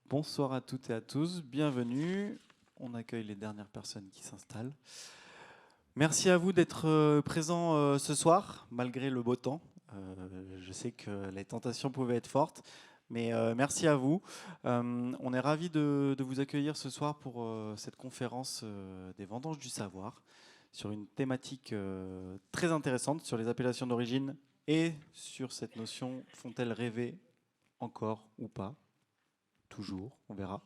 Bonsoir à toutes et à tous, bienvenue. On accueille les dernières personnes qui s'installent. Merci à vous d'être présents ce soir, malgré le beau temps. Je sais que les tentations pouvaient être fortes, mais merci à vous. On est ravis de vous accueillir ce soir pour cette conférence des Vendanges du Savoir sur une thématique très intéressante sur les appellations d'origine et sur cette notion, font-elles rêver encore ou pas? Toujours, on verra.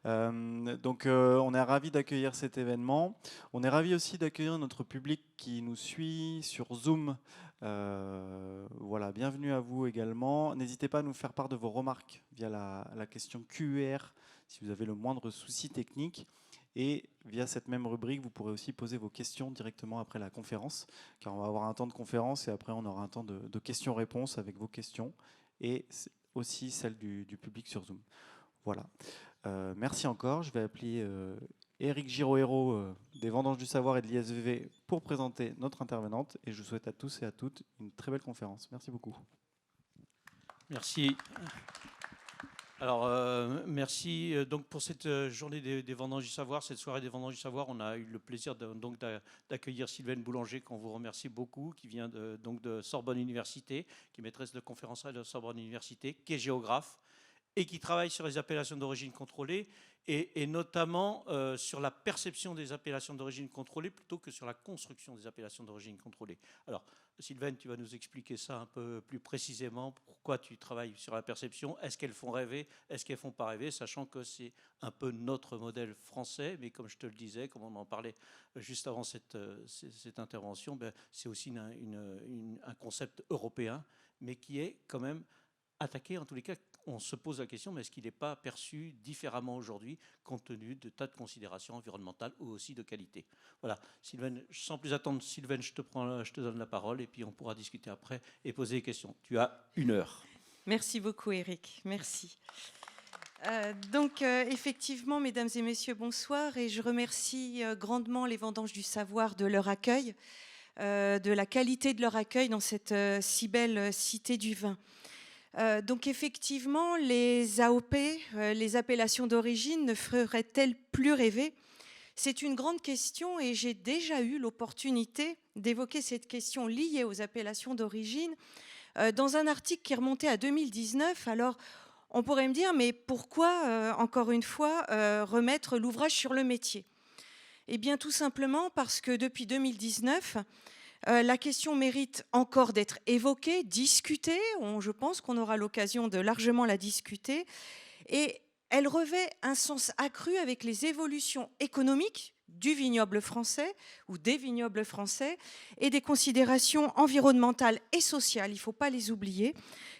On est ravis d'accueillir cet événement. On est ravis aussi d'accueillir notre public qui nous suit sur Zoom. Voilà, bienvenue à vous également. N'hésitez pas à nous faire part de vos remarques via la question QR si vous avez le moindre souci technique. Et via cette même rubrique, vous pourrez aussi poser vos questions directement après la conférence, car on va avoir un temps de conférence et après on aura un temps de questions-réponses avec vos questions et aussi celles du public sur Zoom. Voilà. Merci encore. Je vais appeler Éric Giraud-Hérault des Vendanges du Savoir et de l'ISVV pour présenter notre intervenante. Et je vous souhaite à tous et à toutes une très belle conférence. Merci beaucoup. Merci. Alors, merci donc pour cette journée des Vendanges du Savoir, cette soirée des Vendanges du Savoir. On a eu le plaisir d'accueillir Sylvaine Boulanger, qu'on vous remercie beaucoup, qui vient de Sorbonne Université, qui est maîtresse de conférences de Sorbonne Université, qui est géographe et qui travaille sur les appellations d'origine contrôlée et notamment sur la perception des appellations d'origine contrôlée plutôt que sur la construction des appellations d'origine contrôlée. Alors, Sylvaine, tu vas nous expliquer ça un peu plus précisément, pourquoi tu travailles sur la perception, est-ce qu'elles font rêver, est-ce qu'elles ne font pas rêver, sachant que c'est un peu notre modèle français, mais comme je te le disais, comme on en parlait juste avant cette intervention, ben, c'est aussi un concept européen, mais qui est quand même attaqué, en tous les cas, on se pose la question, mais est-ce qu'il n'est pas perçu différemment aujourd'hui, compte tenu de tas de considérations environnementales ou aussi de qualité? Voilà, Sylvaine, sans plus attendre, Sylvaine, je te donne la parole et puis on pourra discuter après et poser des questions. Tu as 1 heure. Merci beaucoup, Éric. Merci. Effectivement, mesdames et messieurs, bonsoir. Et je remercie grandement les Vendanges du Savoir de leur accueil, de la qualité de leur accueil dans cette si belle cité du vin. Effectivement, les AOP, les appellations d'origine, ne feraient-elles plus rêver? C'est une grande question et j'ai déjà eu l'opportunité d'évoquer cette question liée aux appellations d'origine dans un article qui remontait à 2019. Alors, on pourrait me dire, mais pourquoi, encore une fois, remettre l'ouvrage sur le métier? Eh bien, tout simplement parce que depuis 2019, la question mérite encore d'être évoquée, discutée. Je pense qu'on aura l'occasion de largement la discuter. Et elle revêt un sens accru avec les évolutions économiques du vignoble français ou des vignobles français et des considérations environnementales et sociales. Il ne faut pas les oublier.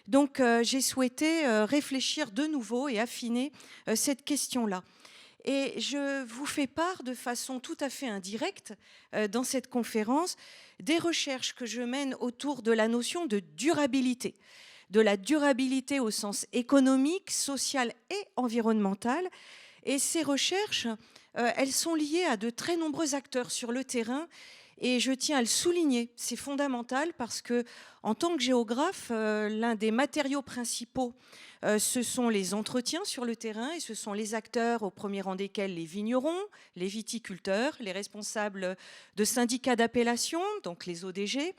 Donc, j'ai souhaité réfléchir de nouveau et affiner cette question-là. Et je vous fais part de façon tout à fait indirecte dans cette conférence des recherches que je mène autour de la notion de durabilité. De la durabilité au sens économique, social et environnemental. Et ces recherches, elles sont liées à de très nombreux acteurs sur le terrain. Et je tiens à le souligner, c'est fondamental parce que, en tant que géographe, l'un des matériaux principaux, ce sont les entretiens sur le terrain et ce sont les acteurs, au premier rang desquels les vignerons, les viticulteurs, les responsables de syndicats d'appellation, donc les ODG,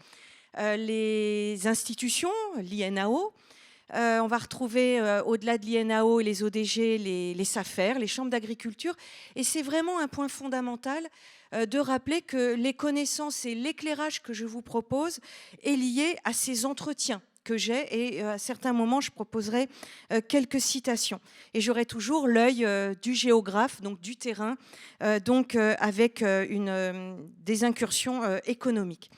les institutions, l'INAO. On va retrouver, au-delà de l'INAO et les ODG, les SAFER, les chambres d'agriculture. Et c'est vraiment un point fondamental de rappeler que les connaissances et l'éclairage que je vous propose est lié à ces entretiens que j'ai, et à certains moments, je proposerai quelques citations. Et j'aurai toujours l'œil du géographe, donc du terrain, avec des incursions économiques.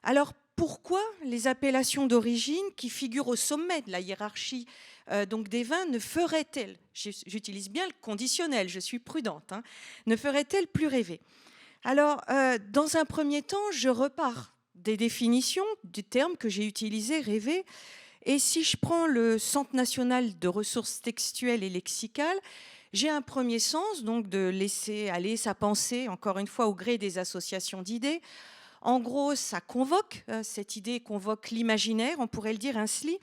Alors, pourquoi les appellations d'origine qui figurent au sommet de la hiérarchie des vins ne feraient-elles, j'utilise bien le conditionnel, je suis prudente, ne feraient-elles plus rêver? Alors, dans un premier temps, je repars des définitions du terme que j'ai utilisé, rêver. Et si je prends le Centre national de ressources textuelles et lexicales, j'ai un premier sens, donc de laisser aller sa pensée, encore une fois, au gré des associations d'idées. En gros, ça convoque, cette idée convoque l'imaginaire, on pourrait le dire ainsi.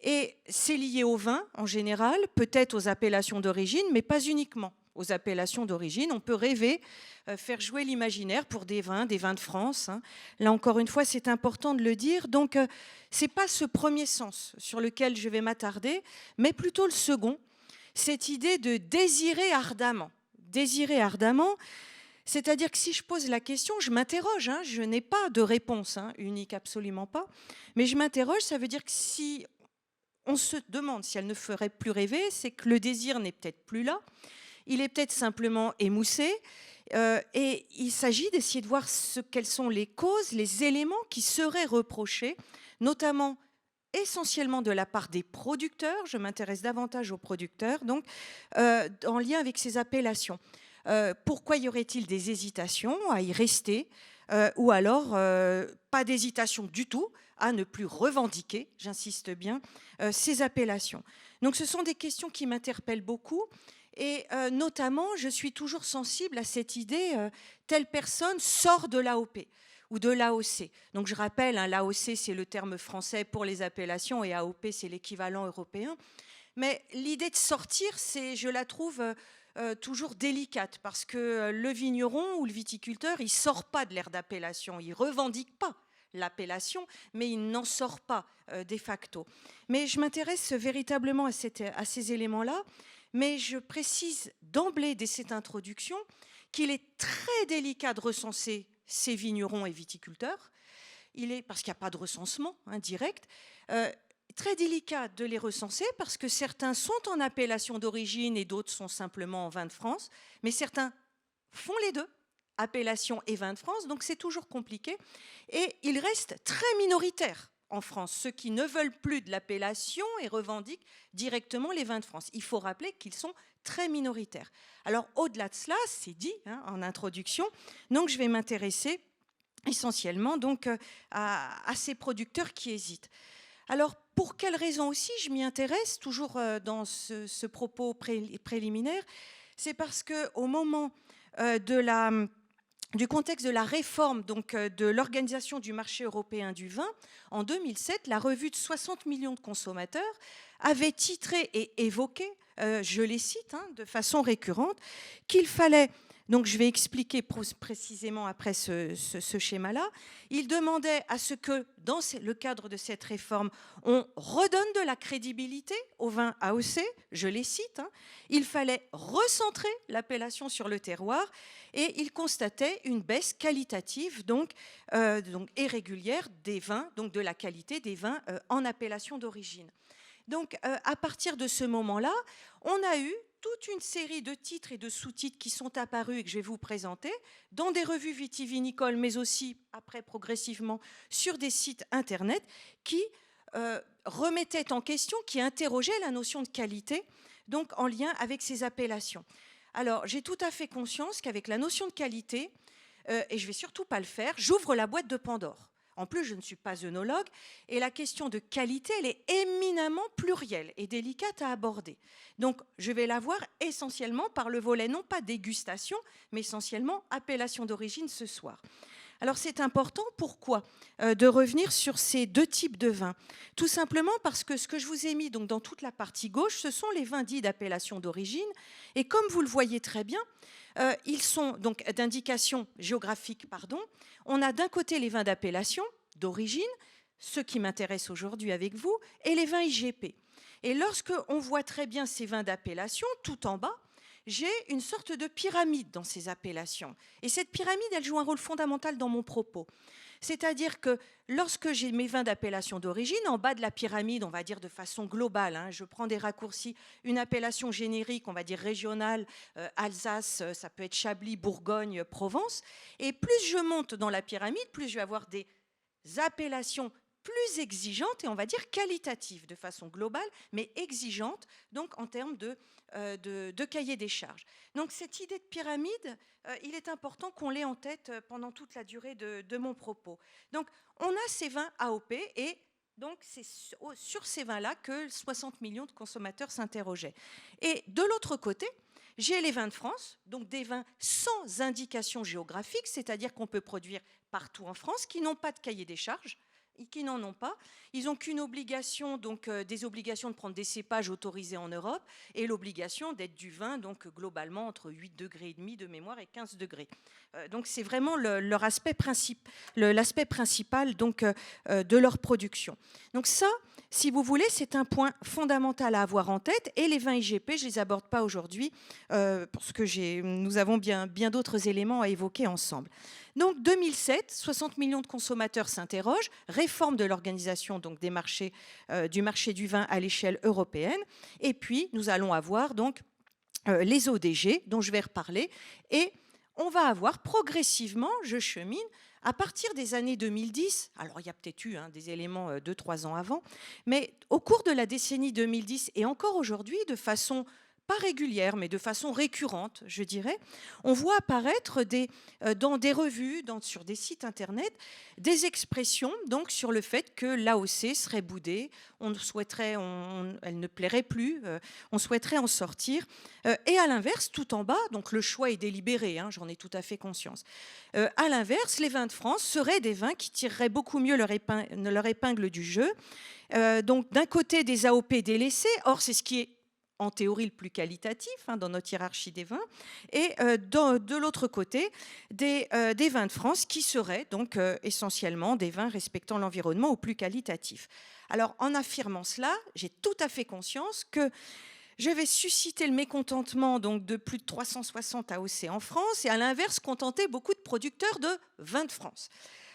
Et c'est lié au vin en général, peut-être aux appellations d'origine, mais pas uniquement aux appellations d'origine. On peut rêver, faire jouer l'imaginaire pour des vins de France, hein. Là encore une fois, c'est important de le dire. Donc, ce n'est pas ce premier sens sur lequel je vais m'attarder, mais plutôt le second, cette idée de désirer ardemment. Désirer ardemment, c'est-à-dire que si je pose la question, je m'interroge, hein, je n'ai pas de réponse unique, absolument pas, mais je m'interroge, ça veut dire que si on se demande si elle ne ferait plus rêver, c'est que le désir n'est peut-être plus là, il est peut-être simplement émoussé, et il s'agit d'essayer de voir quelles sont les causes, les éléments qui seraient reprochés, notamment essentiellement de la part des producteurs, je m'intéresse davantage aux producteurs, donc en lien avec ces appellations. Pourquoi y aurait-il des hésitations à y rester, ou alors pas d'hésitation du tout à ne plus revendiquer, j'insiste bien, ces appellations. Donc ce sont des questions qui m'interpellent beaucoup, et notamment je suis toujours sensible à cette idée telle personne sort de l'AOP ou de l'AOC. Donc je rappelle, hein, l'AOC c'est le terme français pour les appellations et AOP c'est l'équivalent européen. Mais l'idée de sortir, je la trouve toujours délicate, parce que le vigneron ou le viticulteur, il ne sort pas de l'aire d'appellation, il ne revendique pas l'appellation, mais il n'en sort pas de facto. Mais je m'intéresse véritablement à ces éléments-là, mais je précise d'emblée dès cette introduction qu'il est très délicat de recenser ces vignerons et viticulteurs, parce qu'il n'y a pas de recensement direct, très délicat de les recenser parce que certains sont en appellation d'origine et d'autres sont simplement en vin de France, mais certains font les deux, appellation et vin de France, donc c'est toujours compliqué. Et ils restent très minoritaires en France, ceux qui ne veulent plus de l'appellation et revendiquent directement les vins de France. Il faut rappeler qu'ils sont très minoritaires. Alors au-delà de cela, c'est dit en introduction, donc je vais m'intéresser essentiellement donc à ces producteurs qui hésitent. Alors, pour quelles raisons aussi je m'y intéresse, toujours dans ce propos préliminaire, c'est parce qu'au moment du contexte de la réforme donc, de l'organisation du marché européen du vin, en 2007, la revue de 60 millions de consommateurs avait titré et évoqué, je les cite de façon récurrente, qu'il fallait... Donc, je vais expliquer précisément après ce schéma-là. Il demandait à ce que, dans le cadre de cette réforme, on redonne de la crédibilité au vin AOC, je les cite. Il fallait recentrer l'appellation sur le terroir, et il constatait une baisse qualitative et régulière des vins, donc de la qualité des vins en appellation d'origine. Donc, à partir de ce moment-là, on a eu toute une série de titres et de sous-titres qui sont apparus et que je vais vous présenter dans des revues vitivinicoles, mais aussi, après, progressivement, sur des sites Internet qui remettaient en question, qui interrogeaient la notion de qualité, donc en lien avec ces appellations. Alors, j'ai tout à fait conscience qu'avec la notion de qualité, et je ne vais surtout pas le faire, j'ouvre la boîte de Pandore. En plus, je ne suis pas œnologue, et la question de qualité, elle est éminemment plurielle et délicate à aborder. Donc, je vais la voir essentiellement par le volet, non pas dégustation, mais essentiellement appellation d'origine ce soir. Alors, c'est important, pourquoi de revenir sur ces deux types de vins? Tout simplement parce que ce que je vous ai mis donc, dans toute la partie gauche, ce sont les vins dits d'appellation d'origine, et comme vous le voyez très bien, ils sont donc d'indication géographique, pardon. On a d'un côté les vins d'appellation d'origine, ceux qui m'intéressent aujourd'hui avec vous, et les vins IGP. Et lorsque on voit très bien ces vins d'appellation, tout en bas, j'ai une sorte de pyramide dans ces appellations. Et cette pyramide, elle joue un rôle fondamental dans mon propos. C'est-à-dire que lorsque j'ai mes vins d'appellation d'origine, en bas de la pyramide, on va dire de façon globale, je prends des raccourcis, une appellation générique, on va dire régionale, Alsace, ça peut être Chablis, Bourgogne, Provence. Et plus je monte dans la pyramide, plus je vais avoir des appellations plus exigeantes et on va dire qualitatives de façon globale, mais exigeantes donc en termes de cahier des charges. Donc cette idée de pyramide, il est important qu'on l'ait en tête pendant toute la durée de mon propos. Donc on a ces vins AOP et donc c'est sur ces vins-là que 60 millions de consommateurs s'interrogeaient. Et de l'autre côté, j'ai les vins de France, donc des vins sans indication géographique, c'est-à-dire qu'on peut produire partout en France, qui n'ont pas de cahier des charges, qui n'en ont pas. Ils n'ont qu'une obligation, donc des obligations de prendre des cépages autorisés en Europe et l'obligation d'être du vin, donc globalement entre 8 degrés et demi de mémoire et 15 degrés. Donc c'est vraiment leur aspect l'aspect principal donc, de leur production. Donc ça, si vous voulez, c'est un point fondamental à avoir en tête. Et les vins IGP, je ne les aborde pas aujourd'hui parce que nous avons bien d'autres éléments à évoquer ensemble. Donc 2007, 60 millions de consommateurs s'interrogent, réforme de l'organisation donc des marchés, du marché du vin à l'échelle européenne. Et puis nous allons avoir donc les ODG dont je vais reparler et on va avoir progressivement, je chemine, à partir des années 2010, alors il y a peut-être eu des éléments 2-3 ans avant, mais au cours de la décennie 2010 et encore aujourd'hui, de façon pas régulière, mais de façon récurrente, je dirais, on voit apparaître dans des revues, sur des sites internet, des expressions donc, sur le fait que l'AOC serait boudée, elle ne plairait plus, on souhaiterait en sortir. Et à l'inverse, tout en bas, donc le choix est délibéré, j'en ai tout à fait conscience. À l'inverse, les vins de France seraient des vins qui tireraient beaucoup mieux leur épingle du jeu. Donc d'un côté, des AOP délaissés, or c'est ce qui est en théorie le plus qualitatif dans notre hiérarchie des vins, et de l'autre côté, des vins de France qui seraient donc essentiellement des vins respectant l'environnement au plus qualitatif. Alors en affirmant cela, j'ai tout à fait conscience que je vais susciter le mécontentement donc, de plus de 360 AOC en France et à l'inverse contenter beaucoup de producteurs de vins de France.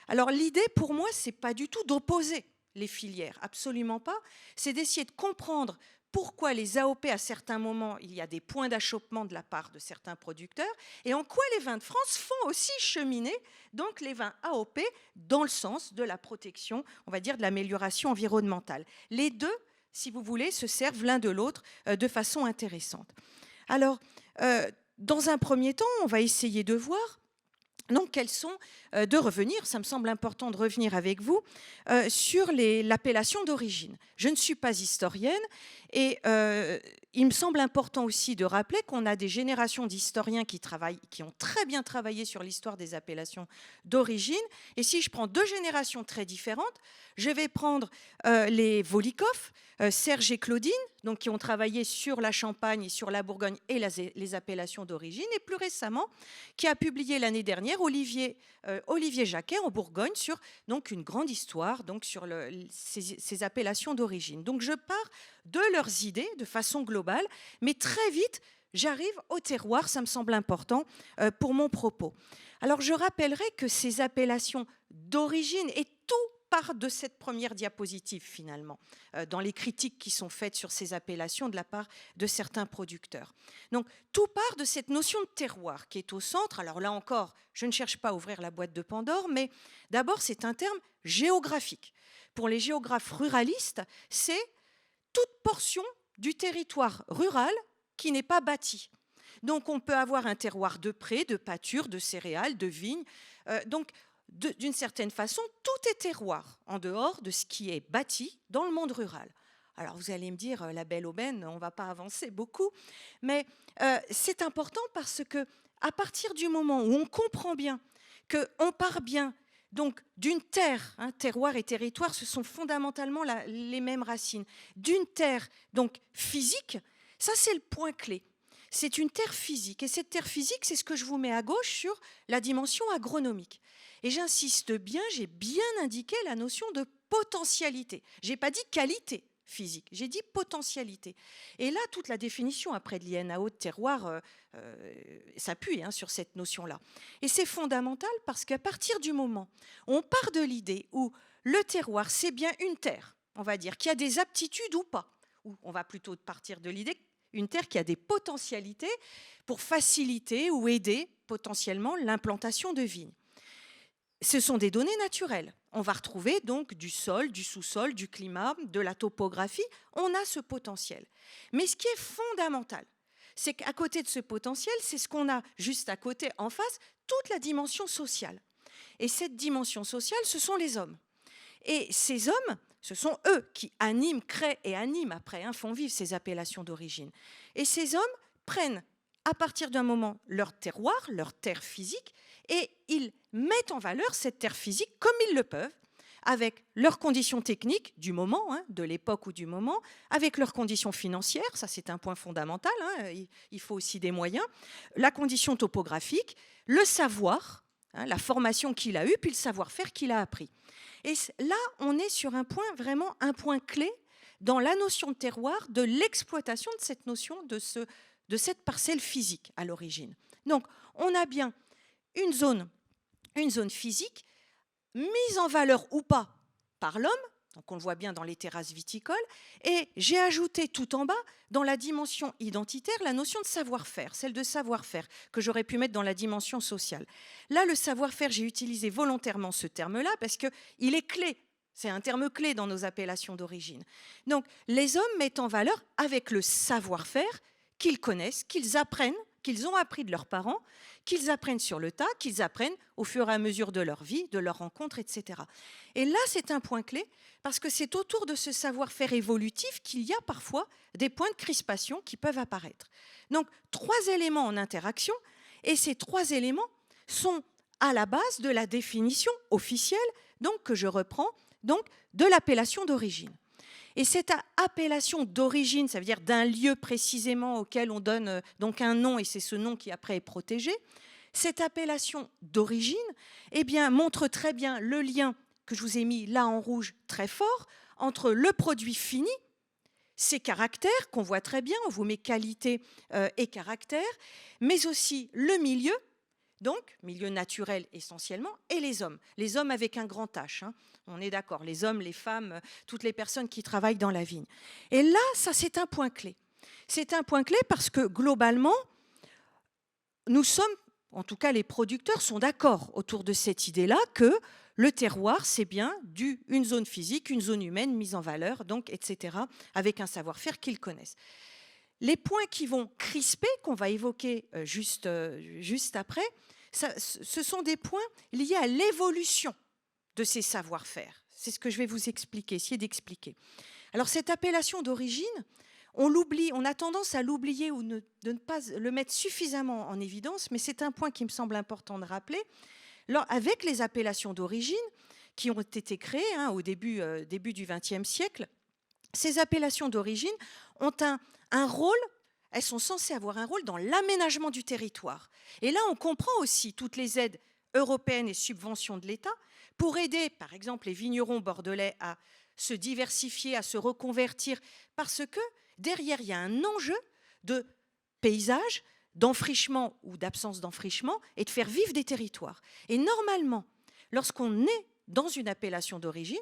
Alors l'idée pour moi, c'est pas du tout d'opposer les filières, absolument pas, c'est d'essayer de comprendre pourquoi les AOP, à certains moments, il y a des points d'achoppement de la part de certains producteurs, et en quoi les vins de France font aussi cheminer donc les vins AOP dans le sens de la protection, on va dire de l'amélioration environnementale. Les deux, si vous voulez, se servent l'un de l'autre de façon intéressante. Alors, dans un premier temps, on va essayer de voir donc, quels sont, de revenir, ça me semble important de revenir avec vous, sur l'appellation d'origine. Je ne suis pas historienne et il me semble important aussi de rappeler qu'on a des générations d'historiens qui ont très bien travaillé sur l'histoire des appellations d'origine. Et si je prends deux générations très différentes, je vais prendre les Volikov, Serge et Claudine, donc qui ont travaillé sur la Champagne, sur la Bourgogne et les appellations d'origine, et plus récemment, qui a publié l'année dernière Olivier Jacquet en Bourgogne sur donc une grande histoire donc sur ces appellations d'origine. Donc je pars de leurs idées de façon globale, mais très vite j'arrive au terroir, ça me semble important pour mon propos. Alors je rappellerai que ces appellations d'origine et tout part de cette première diapositive finalement, dans les critiques qui sont faites sur ces appellations de la part de certains producteurs. Donc tout part de cette notion de terroir qui est au centre. Alors là encore, je ne cherche pas à ouvrir la boîte de Pandore, mais d'abord c'est un terme géographique. Pour les géographes ruralistes, c'est toute portion du territoire rural qui n'est pas bâti. Donc on peut avoir un terroir de prés, de pâtures, de céréales, de vignes. Donc d'une certaine façon, tout est terroir en dehors de ce qui est bâti dans le monde rural. Alors vous allez me dire, la belle aubaine, on ne va pas avancer beaucoup, mais c'est important parce que à partir du moment où on comprend bien qu'on part bien donc d'une terre, terroir et territoire, ce sont fondamentalement les mêmes racines, d'une terre donc physique, ça c'est le point clé. C'est une terre physique, et cette terre physique, c'est ce que je vous mets à gauche sur la dimension agronomique. Et j'insiste bien, j'ai bien indiqué la notion de potentialité. Je n'ai pas dit qualité physique, j'ai dit potentialité. Et là, toute la définition après de l'INAO de terroir s'appuie sur cette notion-là. Et c'est fondamental parce qu'à partir du moment où on part de l'idée où le terroir, c'est bien une terre, on va dire, qui a des aptitudes ou pas, ou on va plutôt partir de l'idée une terre qui a des potentialités pour faciliter ou aider potentiellement l'implantation de vignes. Ce sont des données naturelles. On va retrouver donc du sol, du sous-sol, du climat, de la topographie. On a ce potentiel. Mais ce qui est fondamental, c'est qu'à côté de ce potentiel, c'est ce qu'on a juste à côté, en face, toute la dimension sociale. Et cette dimension sociale, ce sont les hommes. Et ces hommes, ce sont eux qui animent, créent et animent après, font vivre ces appellations d'origine. Et ces hommes prennent, à partir d'un moment, leur terroir, leur terre physique, et ils mettent en valeur cette terre physique comme ils le peuvent, avec leurs conditions techniques du moment, hein, de l'époque ou du moment, avec leurs conditions financières, ça c'est un point fondamental, hein, il faut aussi des moyens, la condition topographique, le savoir, hein, la formation qu'il a eue, puis le savoir-faire qu'il a appris. Et là, on est sur un point, vraiment un point clé dans la notion de terroir, de l'exploitation de cette notion, de cette parcelle physique à l'origine. Donc, on a bien une zone physique mise en valeur ou pas par l'homme, donc on le voit bien dans les terrasses viticoles, et j'ai ajouté tout en bas, dans la dimension identitaire, la notion de savoir-faire, celle de savoir-faire, que j'aurais pu mettre dans la dimension sociale. Là, le savoir-faire, j'ai utilisé volontairement ce terme-là, parce qu'il est clé, c'est un terme clé dans nos appellations d'origine. Donc, les hommes mettent en valeur, avec le savoir-faire, qu'ils connaissent, qu'ils apprennent, qu'ils ont appris de leurs parents, qu'ils apprennent sur le tas, qu'ils apprennent au fur et à mesure de leur vie, de leurs rencontres, etc. Et là, c'est un point clé, parce que c'est autour de ce savoir-faire évolutif qu'il y a parfois des points de crispation qui peuvent apparaître. Donc, 3 éléments en interaction, et ces 3 éléments sont à la base de la définition officielle, donc que je reprends, donc de l'appellation d'origine. Et cette appellation d'origine, ça veut dire d'un lieu précisément auquel on donne donc un nom, et c'est ce nom qui après est protégé. Cette appellation d'origine, eh bien, montre très bien le lien que je vous ai mis là en rouge très fort entre le produit fini, ses caractères qu'on voit très bien, on vous met qualité et caractère, mais aussi le milieu, donc milieu naturel essentiellement, et les hommes avec un grand H, hein. On est d'accord, les hommes, les femmes, toutes les personnes qui travaillent dans la vigne. Et là, ça c'est un point clé. C'est un point clé parce que globalement, nous sommes, en tout cas les producteurs sont d'accord autour de cette idée-là que le terroir, c'est bien une zone physique, une zone humaine mise en valeur, donc, etc., avec un savoir-faire qu'ils connaissent. Les points qui vont crisper, qu'on va évoquer juste après, ce sont des points liés à l'évolution de ces savoir-faire. C'est ce que je vais vous expliquer, essayer d'expliquer. Alors cette appellation d'origine, on l'oublie, on a tendance à l'oublier ou de ne pas le mettre suffisamment en évidence, mais c'est un point qui me semble important de rappeler. Alors, avec les appellations d'origine qui ont été créées au début du XXe siècle, ces appellations d'origine ont un rôle, elles sont censées avoir un rôle dans l'aménagement du territoire. Et là, on comprend aussi toutes les aides européennes et subventions de l'État pour aider, par exemple, les vignerons bordelais à se diversifier, à se reconvertir, parce que derrière, il y a un enjeu de paysage, d'enfrichement ou d'absence d'enfrichement, et de faire vivre des territoires. Et normalement, lorsqu'on est dans une appellation d'origine,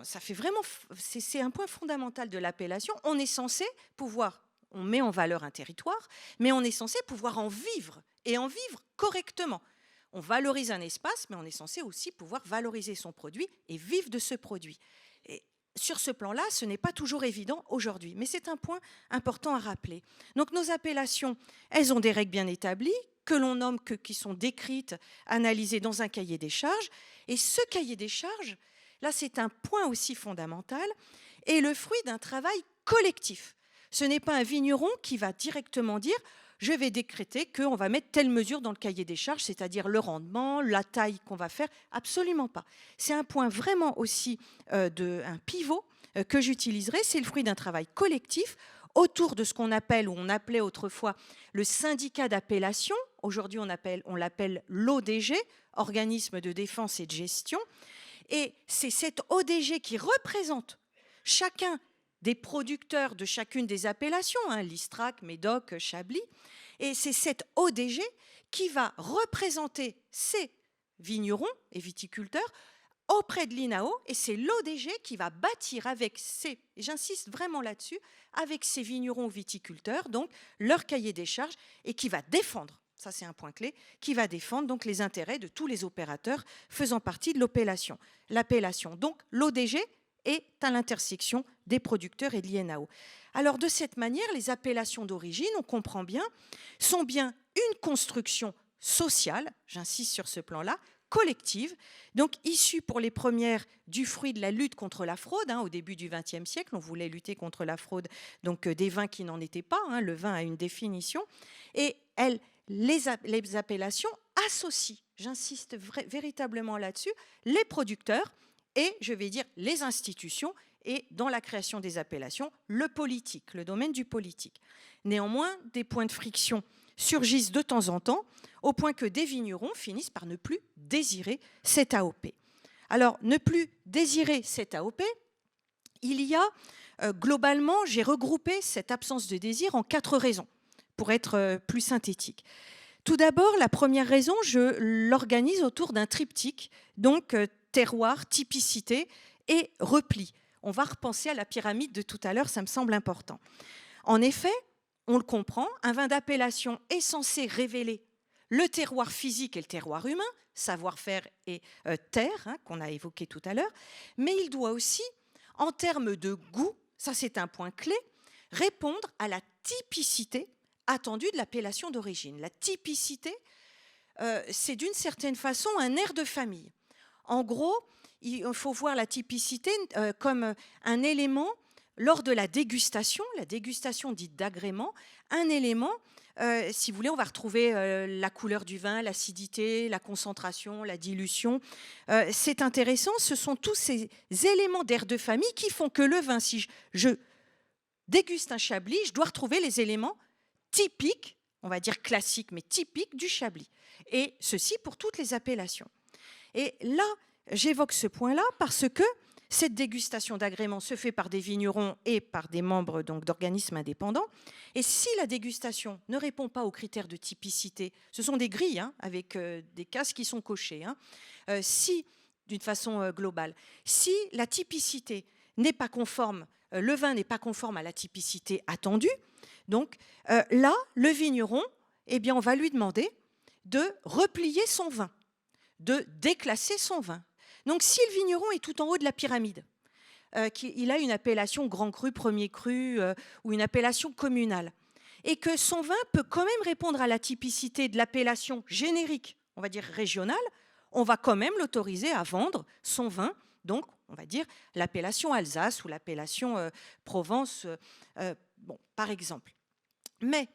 ça fait vraiment, c'est un point fondamental de l'appellation, on est censé pouvoir, on met en valeur un territoire, mais on est censé pouvoir en vivre, et en vivre correctement. On valorise un espace, mais on est censé aussi pouvoir valoriser son produit et vivre de ce produit. Et sur ce plan-là, ce n'est pas toujours évident aujourd'hui, mais c'est un point important à rappeler. Donc nos appellations, elles ont des règles bien établies, que l'on nomme, qui sont décrites, analysées dans un cahier des charges. Et ce cahier des charges, là c'est un point aussi fondamental, est le fruit d'un travail collectif. Ce n'est pas un vigneron qui va directement dire je vais décréter qu'on va mettre telle mesure dans le cahier des charges, c'est-à-dire le rendement, la taille qu'on va faire. Absolument pas. C'est un point vraiment aussi un pivot que j'utiliserai. C'est le fruit d'un travail collectif autour de ce qu'on appelle, ou on appelait autrefois, le syndicat d'appellation. Aujourd'hui, on l'appelle l'ODG, Organisme de défense et de gestion. Et c'est cette ODG qui représente chacun des producteurs de chacune des appellations, l'Istrac, Médoc, Chablis. Et c'est cette ODG qui va représenter ces vignerons et viticulteurs auprès de l'INAO. Et c'est l'ODG qui va bâtir avec ces, et j'insiste vraiment là-dessus, avec ces vignerons ou viticulteurs, donc leur cahier des charges, et qui va défendre, ça c'est un point clé, qui va défendre donc les intérêts de tous les opérateurs faisant partie de l'appellation. Donc l'ODG est à l'intersection des producteurs et de l'INAO. Alors de cette manière, les appellations d'origine, on comprend bien, sont bien une construction sociale, j'insiste sur ce plan-là, collective, donc issue pour les premières du fruit de la lutte contre la fraude. Au début du XXe siècle, on voulait lutter contre la fraude donc des vins qui n'en étaient pas. Le vin a une définition. Et les appellations associent, j'insiste véritablement là-dessus, les producteurs et, je vais dire, les institutions, et dans la création des appellations, le politique, le domaine du politique. Néanmoins, des points de friction surgissent de temps en temps, au point que des vignerons finissent par ne plus désirer cette AOP. Alors, ne plus désirer cette AOP, il y a, globalement, j'ai regroupé cette absence de désir en 4 raisons, pour être plus synthétique. Tout d'abord, la première raison, je l'organise autour d'un triptyque, donc terroir, typicité et repli. On va repenser à la pyramide de tout à l'heure, ça me semble important. En effet, on le comprend, un vin d'appellation est censé révéler le terroir physique et le terroir humain, savoir-faire et terre, hein, qu'on a évoqué tout à l'heure, mais il doit aussi, en termes de goût, ça c'est un point clé, répondre à la typicité attendue de l'appellation d'origine. La typicité, c'est d'une certaine façon un air de famille. En gros, il faut voir la typicité comme un élément lors de la dégustation dite d'agrément, un élément, si vous voulez, on va retrouver la couleur du vin, l'acidité, la concentration, la dilution. C'est intéressant, ce sont tous ces éléments d'air de famille qui font que le vin, si je déguste un Chablis, je dois retrouver les éléments typiques, on va dire classiques, mais typiques du Chablis. Et ceci pour toutes les appellations. Et là, j'évoque ce point-là parce que cette dégustation d'agrément se fait par des vignerons et par des membres d'organismes indépendants. Et si la dégustation ne répond pas aux critères de typicité, ce sont des grilles hein, avec des cases qui sont cochées. Hein, si, d'une façon globale, si la typicité n'est pas conforme, le vin n'est pas conforme à la typicité attendue, donc là, le vigneron, eh bien, on va lui demander de replier son vin, de déclasser son vin. Donc, si le vigneron est tout en haut de la pyramide, qu'il a une appellation grand cru, premier cru ou une appellation communale, et que son vin peut quand même répondre à la typicité de l'appellation générique, on va dire régionale, on va quand même l'autoriser à vendre son vin, donc on va dire l'appellation Alsace ou l'appellation Provence, bon, par exemple. Mais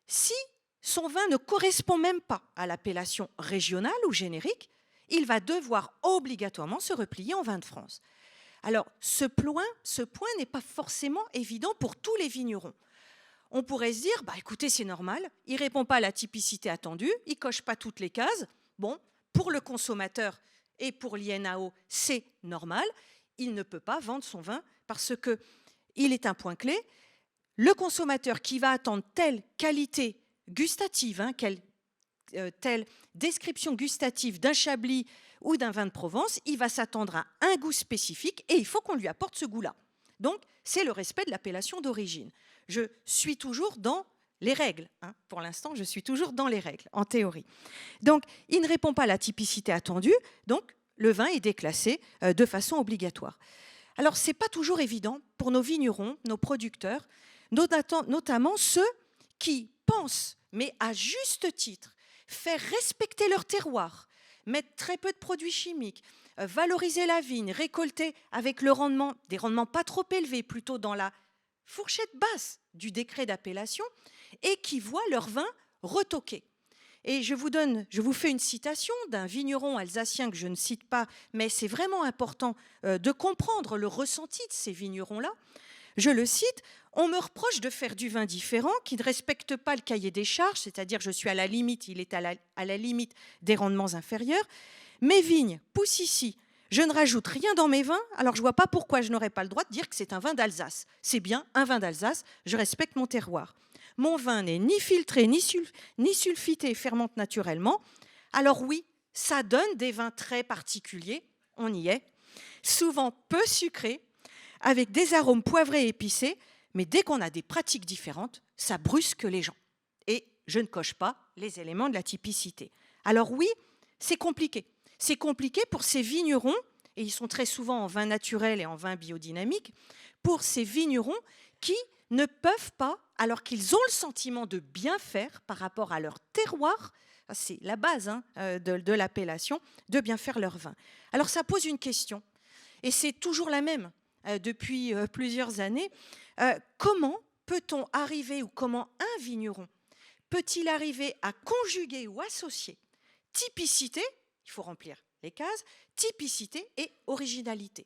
si son vin ne correspond même pas à l'appellation régionale ou générique, il va devoir obligatoirement se replier en vin de France. Alors, ce point n'est pas forcément évident pour tous les vignerons. On pourrait se dire, bah, écoutez, c'est normal, il ne répond pas à la typicité attendue, il ne coche pas toutes les cases. Bon, pour le consommateur et pour l'INAO, c'est normal, il ne peut pas vendre son vin parce qu'il est un point clé. Le consommateur qui va attendre telle qualité gustative, hein, telle description gustative d'un Chablis ou d'un vin de Provence, il va s'attendre à un goût spécifique et il faut qu'on lui apporte ce goût-là. Donc, c'est le respect de l'appellation d'origine. Je suis toujours dans les règles. Hein. Pour l'instant, je suis toujours dans les règles, en théorie. Donc, il ne répond pas à la typicité attendue, donc le vin est déclassé de façon obligatoire. Alors, ce n'est pas toujours évident pour nos vignerons, nos producteurs, notamment ceux qui pensent, mais à juste titre, faire respecter leur terroir, mettre très peu de produits chimiques, valoriser la vigne, récolter avec des rendements pas trop élevés, plutôt dans la fourchette basse du décret d'appellation, et qui voient leur vin retoqué. Et je vous fais une citation d'un vigneron alsacien que je ne cite pas, mais c'est vraiment important de comprendre le ressenti de ces vignerons-là. Je le cite, « On me reproche de faire du vin différent, qui ne respecte pas le cahier des charges, c'est-à-dire je suis à la limite, il est à la limite des rendements inférieurs. Mes vignes poussent ici, je ne rajoute rien dans mes vins, alors je ne vois pas pourquoi je n'aurais pas le droit de dire que c'est un vin d'Alsace. C'est bien un vin d'Alsace, je respecte mon terroir. Mon vin n'est ni filtré, ni sulfité et fermente naturellement. Alors oui, ça donne des vins très particuliers, on y est, souvent peu sucrés, avec des arômes poivrés et épicés, mais dès qu'on a des pratiques différentes, ça brusque les gens. Et je ne coche pas les éléments de la typicité. Alors oui, c'est compliqué. C'est compliqué pour ces vignerons, et ils sont très souvent en vin naturel et en vin biodynamique, pour ces vignerons qui ne peuvent pas, alors qu'ils ont le sentiment de bien faire par rapport à leur terroir, c'est la base hein, de l'appellation, de bien faire leur vin. Alors ça pose une question, et c'est toujours la même depuis plusieurs années. Comment peut-on arriver, ou comment un vigneron peut-il arriver à conjuguer ou associer typicité, il faut remplir les cases, typicité et originalité.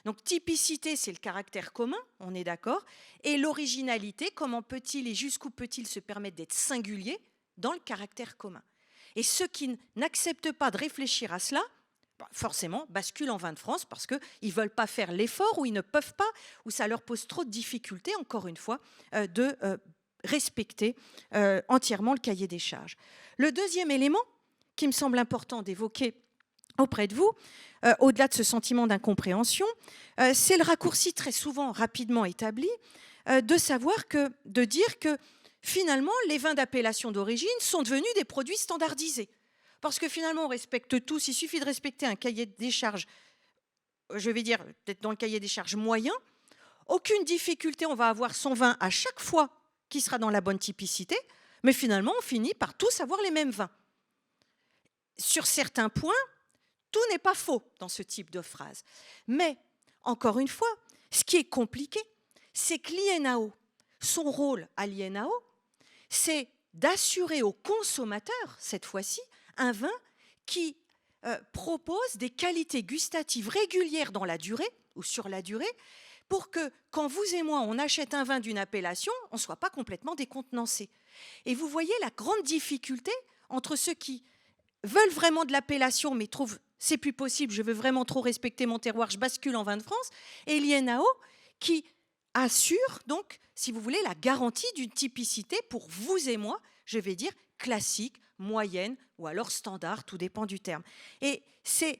Donc typicité, c'est le caractère commun, on est d'accord, et l'originalité, comment peut-il et jusqu'où peut-il se permettre d'être singulier dans le caractère commun. Et ceux qui n'acceptent pas de réfléchir à cela, forcément, basculent en vin de France parce qu'ils ne veulent pas faire l'effort ou ils ne peuvent pas, ou ça leur pose trop de difficultés, encore une fois, de respecter entièrement le cahier des charges. Le deuxième élément qui me semble important d'évoquer auprès de vous, au-delà de ce sentiment d'incompréhension, c'est le raccourci très souvent rapidement établi de dire que finalement les vins d'appellation d'origine sont devenus des produits standardisés. Parce que finalement on respecte tous, il suffit de respecter un cahier des charges, je vais dire peut-être dans le cahier des charges moyen, aucune difficulté, on va avoir son vin à chaque fois qui sera dans la bonne typicité, mais finalement on finit par tous avoir les mêmes vins. Sur certains points, tout n'est pas faux dans ce type de phrase. Mais, encore une fois, ce qui est compliqué, c'est que l'INAO, son rôle à l'INAO, c'est d'assurer aux consommateurs, cette fois-ci, un vin qui propose des qualités gustatives régulières dans la durée, ou sur la durée, pour que, quand vous et moi, on achète un vin d'une appellation, on ne soit pas complètement décontenancé. Et vous voyez la grande difficulté entre ceux qui veulent vraiment de l'appellation, mais trouvent c'est plus possible, je veux vraiment trop respecter mon terroir, je bascule en vin de France, et l'INAO qui assure donc, si vous voulez, la garantie d'une typicité pour vous et moi, je vais dire classique, moyenne ou alors standard, tout dépend du terme. Et c'est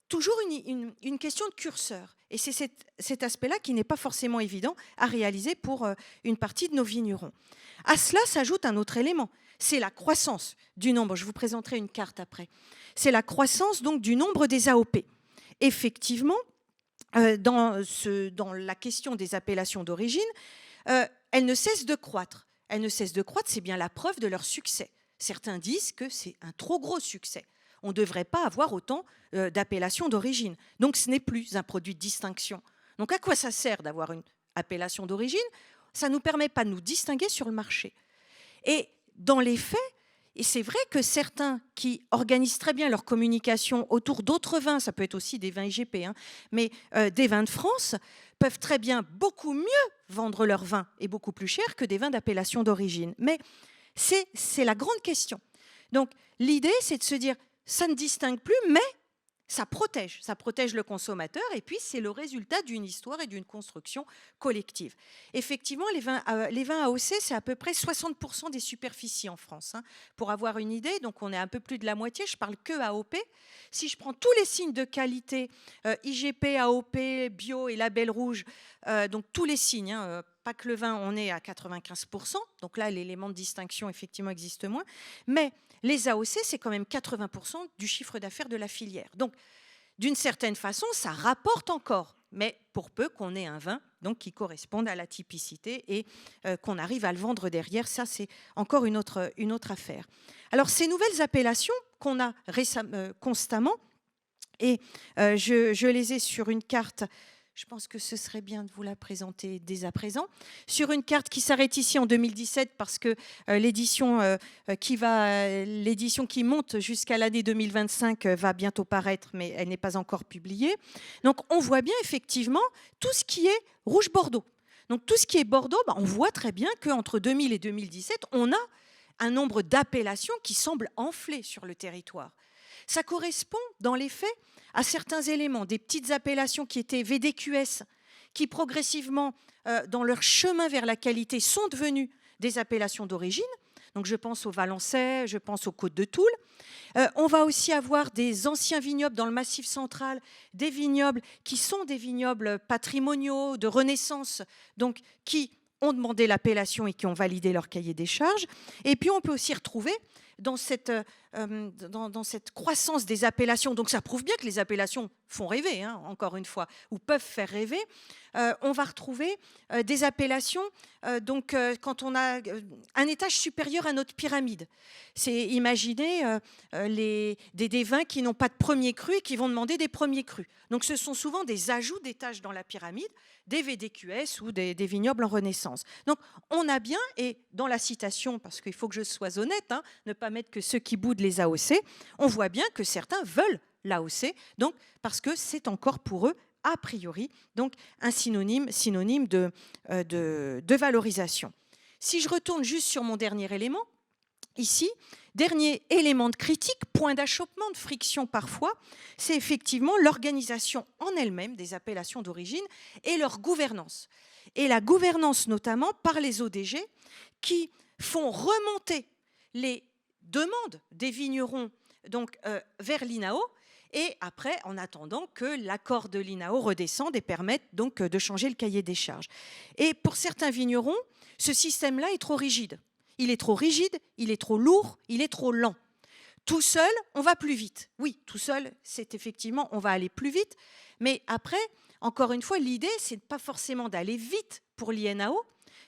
toujours une question de curseur. Et c'est cet aspect-là qui n'est pas forcément évident à réaliser pour une partie de nos vignerons. À cela s'ajoute un autre élément, c'est la croissance du nombre. Je vous présenterai une carte après. C'est la croissance donc du nombre des AOP. Effectivement, dans la question des appellations d'origine, elles ne cessent de croître. Elles ne cessent de croître, c'est bien la preuve de leur succès. Certains disent que c'est un trop gros succès. On ne devrait pas avoir autant d'appellations d'origine. Donc ce n'est plus un produit de distinction. Donc à quoi ça sert d'avoir une appellation d'origine? Ça ne nous permet pas de nous distinguer sur le marché. Et dans les faits, et c'est vrai que certains qui organisent très bien leur communication autour d'autres vins, ça peut être aussi des vins IGP, mais des vins de France, peuvent très bien beaucoup mieux vendre leurs vins et beaucoup plus cher que des vins d'appellation d'origine. Mais c'est la grande question. Donc l'idée, c'est de se dire, ça ne distingue plus, mais ça protège le consommateur et puis c'est le résultat d'une histoire et d'une construction collective. Effectivement, les vins AOC, c'est à peu près 60% des superficies en France. Pour avoir une idée, donc on est un peu plus de la moitié, je parle que AOP. Si je prends tous les signes de qualité, IGP, AOP, bio et label rouge, donc tous les signes, pas que le vin, on est à 95%, donc là l'élément de distinction effectivement existe moins, mais les AOC, c'est quand même 80% du chiffre d'affaires de la filière. Donc, d'une certaine façon, ça rapporte encore, mais pour peu qu'on ait un vin donc, qui corresponde à la typicité et qu'on arrive à le vendre derrière, ça, c'est encore une autre affaire. Alors, ces nouvelles appellations qu'on a constamment, et je les ai sur une carte. Je pense que ce serait bien de vous la présenter dès à présent. Sur une carte qui s'arrête ici en 2017 parce que l'édition qui monte jusqu'à l'année 2025 va bientôt paraître, mais elle n'est pas encore publiée. Donc on voit bien effectivement tout ce qui est rouge-bordeaux. Donc tout ce qui est Bordeaux, on voit très bien qu'entre 2000 et 2017, on a un nombre d'appellations qui semble enfler sur le territoire. Ça correspond dans les faits à certains éléments, des petites appellations qui étaient VDQS, qui progressivement, dans leur chemin vers la qualité, sont devenues des appellations d'origine. Donc je pense au Valençay, je pense aux Côtes de Toul. On va aussi avoir des anciens vignobles dans le Massif central, des vignobles qui sont des vignobles patrimoniaux, de renaissance, donc qui ont demandé l'appellation et qui ont validé leur cahier des charges. Et puis on peut aussi retrouver dans cette croissance des appellations, donc ça prouve bien que les appellations font rêver, encore une fois, ou peuvent faire rêver, on va retrouver des appellations quand on a un étage supérieur à notre pyramide. C'est imaginer des vins qui n'ont pas de premier cru et qui vont demander des premiers crus. Donc ce sont souvent des ajouts d'étages dans la pyramide, des VDQS ou des vignobles en renaissance. Donc on a bien, et dans la citation, parce qu'il faut que je sois honnête, ne pas mettre que ceux qui boudent les AOC, on voit bien que certains veulent l'AOC, donc parce que c'est encore pour eux, a priori, donc un synonyme de valorisation. Si je retourne juste sur mon dernier élément, ici, dernier élément de critique, point d'achoppement, de friction parfois, c'est effectivement l'organisation en elle-même des appellations d'origine et leur gouvernance. Et la gouvernance notamment par les ODG qui font remonter les demandes des vignerons donc, vers l'INAO, et après, en attendant que l'accord de l'INAO redescende et permette donc de changer le cahier des charges. Et pour certains vignerons, ce système-là est trop rigide. Il est trop rigide, il est trop lourd, il est trop lent. Tout seul, on va plus vite. Oui, tout seul, c'est effectivement, on va aller plus vite. Mais après, encore une fois, l'idée, c'est pas forcément d'aller vite pour l'INAO.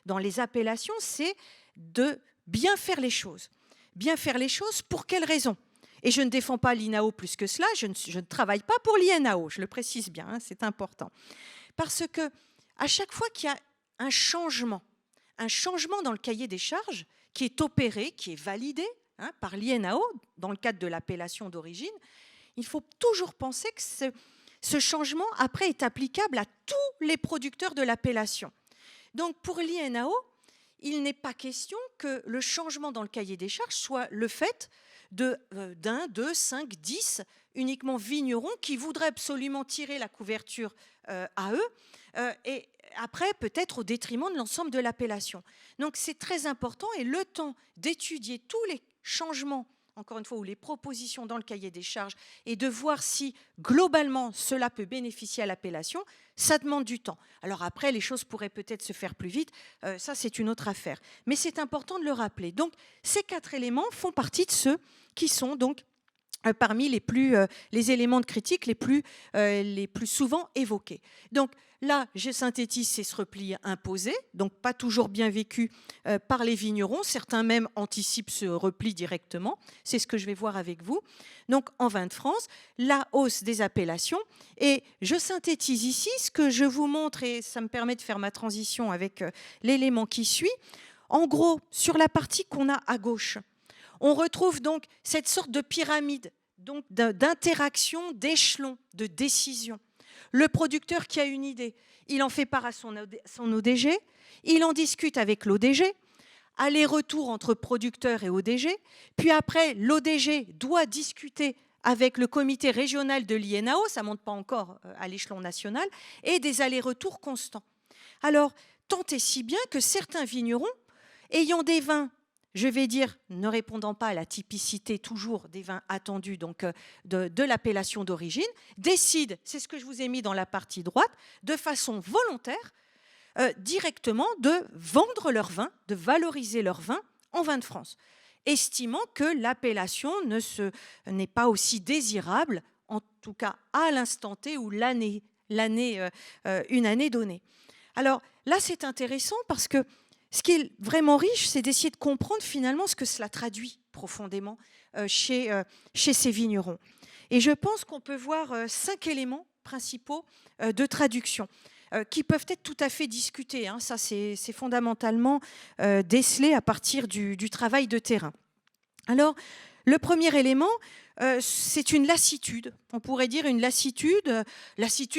Dans les appellations, c'est de bien faire les choses. Bien faire les choses, pour quelles raisons ? Et je ne défends pas l'INAO plus que cela, je ne travaille pas pour l'INAO, je le précise bien, hein, c'est important. Parce que à chaque fois qu'il y a un changement dans le cahier des charges qui est opéré, qui est validé hein, par l'INAO dans le cadre de l'appellation d'origine, il faut toujours penser que ce changement après est applicable à tous les producteurs de l'appellation. Donc pour l'INAO, il n'est pas question que le changement dans le cahier des charges soit le fait d'un, deux, 5, 10 uniquement vignerons qui voudraient absolument tirer la couverture à eux et après peut-être au détriment de l'ensemble de l'appellation. Donc c'est très important et le temps d'étudier tous les changements, encore une fois, ou les propositions dans le cahier des charges et de voir si globalement cela peut bénéficier à l'appellation, ça demande du temps. Alors après, les choses pourraient peut-être se faire plus vite, ça c'est une autre affaire. Mais c'est important de le rappeler. Donc ces 4 éléments font partie de ceux qui sont donc parmi les éléments de critique les plus souvent évoqués. Donc là, je synthétise, c'est ce repli imposé, donc pas toujours bien vécu par les vignerons. Certains même anticipent ce repli directement. C'est ce que je vais voir avec vous. Donc en vin de France, la hausse des appellations. Et je synthétise ici ce que je vous montre, et ça me permet de faire ma transition avec l'élément qui suit. En gros, sur la partie qu'on a à gauche, on retrouve donc cette sorte de pyramide donc d'interaction, d'échelon, de décision. Le producteur qui a une idée, il en fait part à son ODG, il en discute avec l'ODG, aller-retour entre producteur et ODG, puis après, l'ODG doit discuter avec le comité régional de l'INAO, ça ne monte pas encore à l'échelon national, et des allers-retours constants. Alors, tant et si bien que certains vignerons, ayant des vins, je vais dire, ne répondant pas à la typicité toujours des vins attendus donc de l'appellation d'origine, décident, c'est ce que je vous ai mis dans la partie droite, de façon volontaire, directement de vendre leur vin, de valoriser leur vin en vin de France, estimant que l'appellation n'est pas aussi désirable, en tout cas à l'instant T ou une année donnée. Alors là, c'est intéressant parce que ce qui est vraiment riche, c'est d'essayer de comprendre finalement ce que cela traduit profondément chez ces vignerons. Et je pense qu'on peut voir 5 éléments principaux de traduction qui peuvent être tout à fait discutés. Hein. Ça, c'est fondamentalement décelé à partir du travail de terrain. Alors, le premier élément, c'est une lassitude. On pourrait dire une lassitude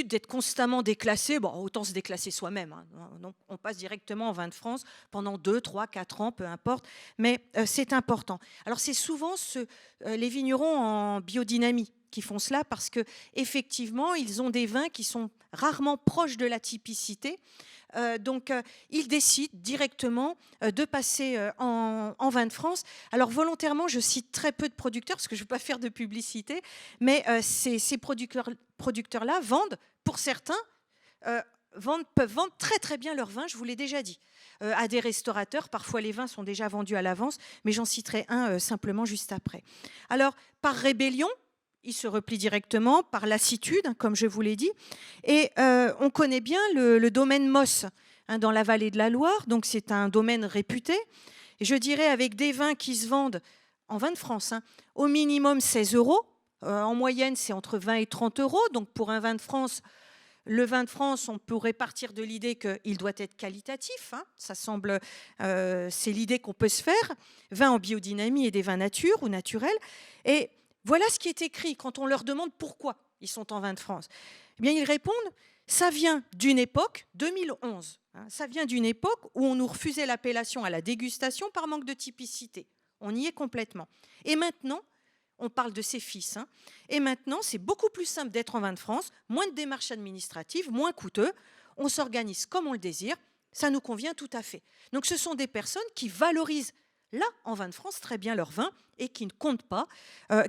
d'être constamment déclassé. Bon, autant se déclasser soi-même. Hein. Donc, on passe directement en vin de France pendant 2, 3, 4 ans, peu importe. Mais c'est important. Alors, c'est souvent les vignerons en biodynamie qui font cela parce qu'effectivement, ils ont des vins qui sont rarement proches de la typicité. Donc, ils décident directement de passer en vin de France. Alors, volontairement, je cite très peu de producteurs parce que je ne veux pas faire de publicité, mais ces producteurs-là vendent, pour certains, peuvent vendre très très bien leur vin, je vous l'ai déjà dit, à des restaurateurs. Parfois, les vins sont déjà vendus à l'avance, mais j'en citerai un simplement juste après. Alors, par rébellion, il se replie directement par lassitude, comme je vous l'ai dit. Et on connaît bien le domaine Moss dans la vallée de la Loire. Donc, c'est un domaine réputé. Et je dirais avec des vins qui se vendent en vin de France, au minimum 16 €. En moyenne, c'est entre 20 et 30 €. Donc, pour un vin de France, le vin de France, on pourrait partir de l'idée qu'il doit être qualitatif. Ça semble, c'est l'idée qu'on peut se faire. Vin en biodynamie et des vins nature ou naturels. Et Voilà ce qui est écrit quand on leur demande pourquoi ils sont en vin de France. Eh bien, ils répondent, ça vient d'une époque, 2011, hein, ça vient d'une époque où on nous refusait l'appellation à la dégustation par manque de typicité. On y est complètement. Et maintenant, on parle de ses fils, hein, et maintenant, c'est beaucoup plus simple d'être en vin de France, moins de démarches administratives, moins coûteux, on s'organise comme on le désire, ça nous convient tout à fait. Donc ce sont des personnes qui valorisent là, en vin de France, très bien leur vin et qui ne comptent pas,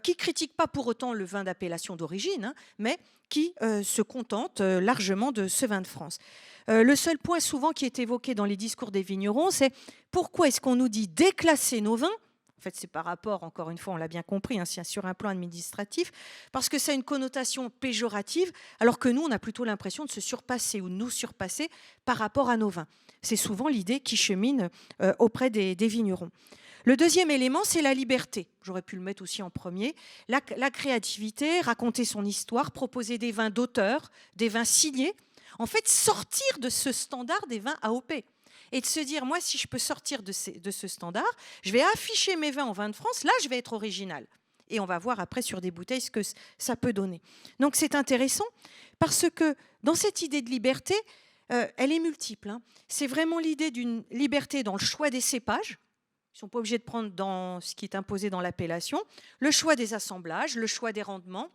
qui ne critiquent pas pour autant le vin d'appellation d'origine, hein, mais qui se contentent largement de ce vin de France. Le seul point souvent qui est évoqué dans les discours des vignerons, c'est pourquoi est-ce qu'on nous dit déclasser nos vins ? En fait, c'est par rapport, encore une fois, on l'a bien compris, hein, c'est sur un plan administratif, parce que ça a une connotation péjorative, alors que nous, on a plutôt l'impression de se surpasser ou de nous surpasser par rapport à nos vins. C'est souvent l'idée qui chemine auprès des vignerons. Le deuxième élément, c'est la liberté. J'aurais pu le mettre aussi en premier. La créativité, raconter son histoire, proposer des vins d'auteur, des vins signés. En fait, sortir de ce standard des vins AOP. Et de se dire, moi, si je peux sortir de ce standard, je vais afficher mes vins en vin de France, là, je vais être original. Et on va voir après sur des bouteilles ce que ça peut donner. Donc, c'est intéressant parce que dans cette idée de liberté, elle est multiple, hein. C'est vraiment l'idée d'une liberté dans le choix des cépages. Ils ne sont pas obligés de prendre dans ce qui est imposé dans l'appellation. Le choix des assemblages, le choix des rendements.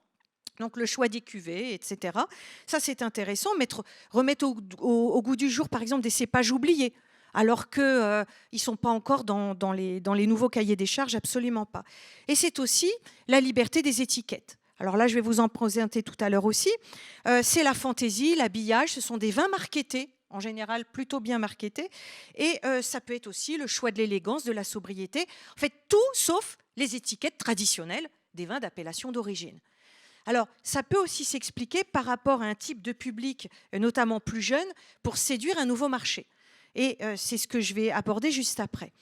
Donc le choix des cuvées, etc. Ça, c'est intéressant. Remettre au goût du jour, par exemple, des cépages oubliés, alors qu'ils ne sont pas encore dans les nouveaux cahiers des charges, absolument pas. Et c'est aussi la liberté des étiquettes. Alors là, je vais vous en présenter tout à l'heure aussi. C'est la fantaisie, l'habillage, ce sont des vins marketés, en général plutôt bien marketés. Et ça peut être aussi le choix de l'élégance, de la sobriété. En fait, tout sauf les étiquettes traditionnelles des vins d'appellation d'origine. Alors, ça peut aussi s'expliquer par rapport à un type de public, notamment plus jeune, pour séduire un nouveau marché. Et c'est ce que je vais aborder juste après.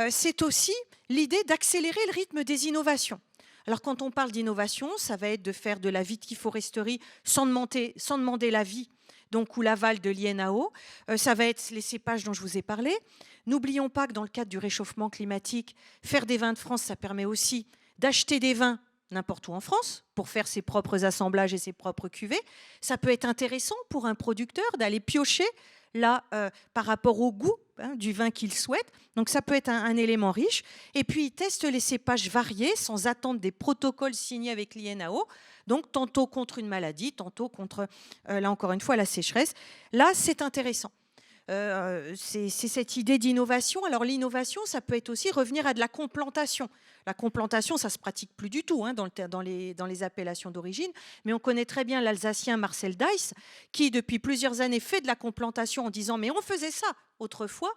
C'est aussi l'idée d'accélérer le rythme des innovations. Alors, quand on parle d'innovation, ça va être de faire de la vitiforesterie sans demander l'avis, donc, ou l'aval de l'INAO. Ça va être les cépages dont je vous ai parlé. N'oublions pas que dans le cadre du réchauffement climatique, faire des vins de France, ça permet aussi d'acheter des vins n'importe où en France, pour faire ses propres assemblages et ses propres cuvées. Ça peut être intéressant pour un producteur d'aller piocher là par rapport au goût du vin qu'il souhaite. Donc ça peut être un élément riche. Et puis, il teste les cépages variés sans attendre des protocoles signés avec l'INAO. Donc, tantôt contre une maladie, tantôt contre, là encore une fois, la sécheresse. Là, c'est intéressant. C'est cette idée d'innovation. Alors l'innovation, ça peut être aussi revenir à de la complantation. La complantation, ça ne se pratique plus du tout dans les appellations d'origine, mais on connaît très bien l'Alsacien Marcel Deiss, qui depuis plusieurs années fait de la complantation en disant « mais on faisait ça autrefois ».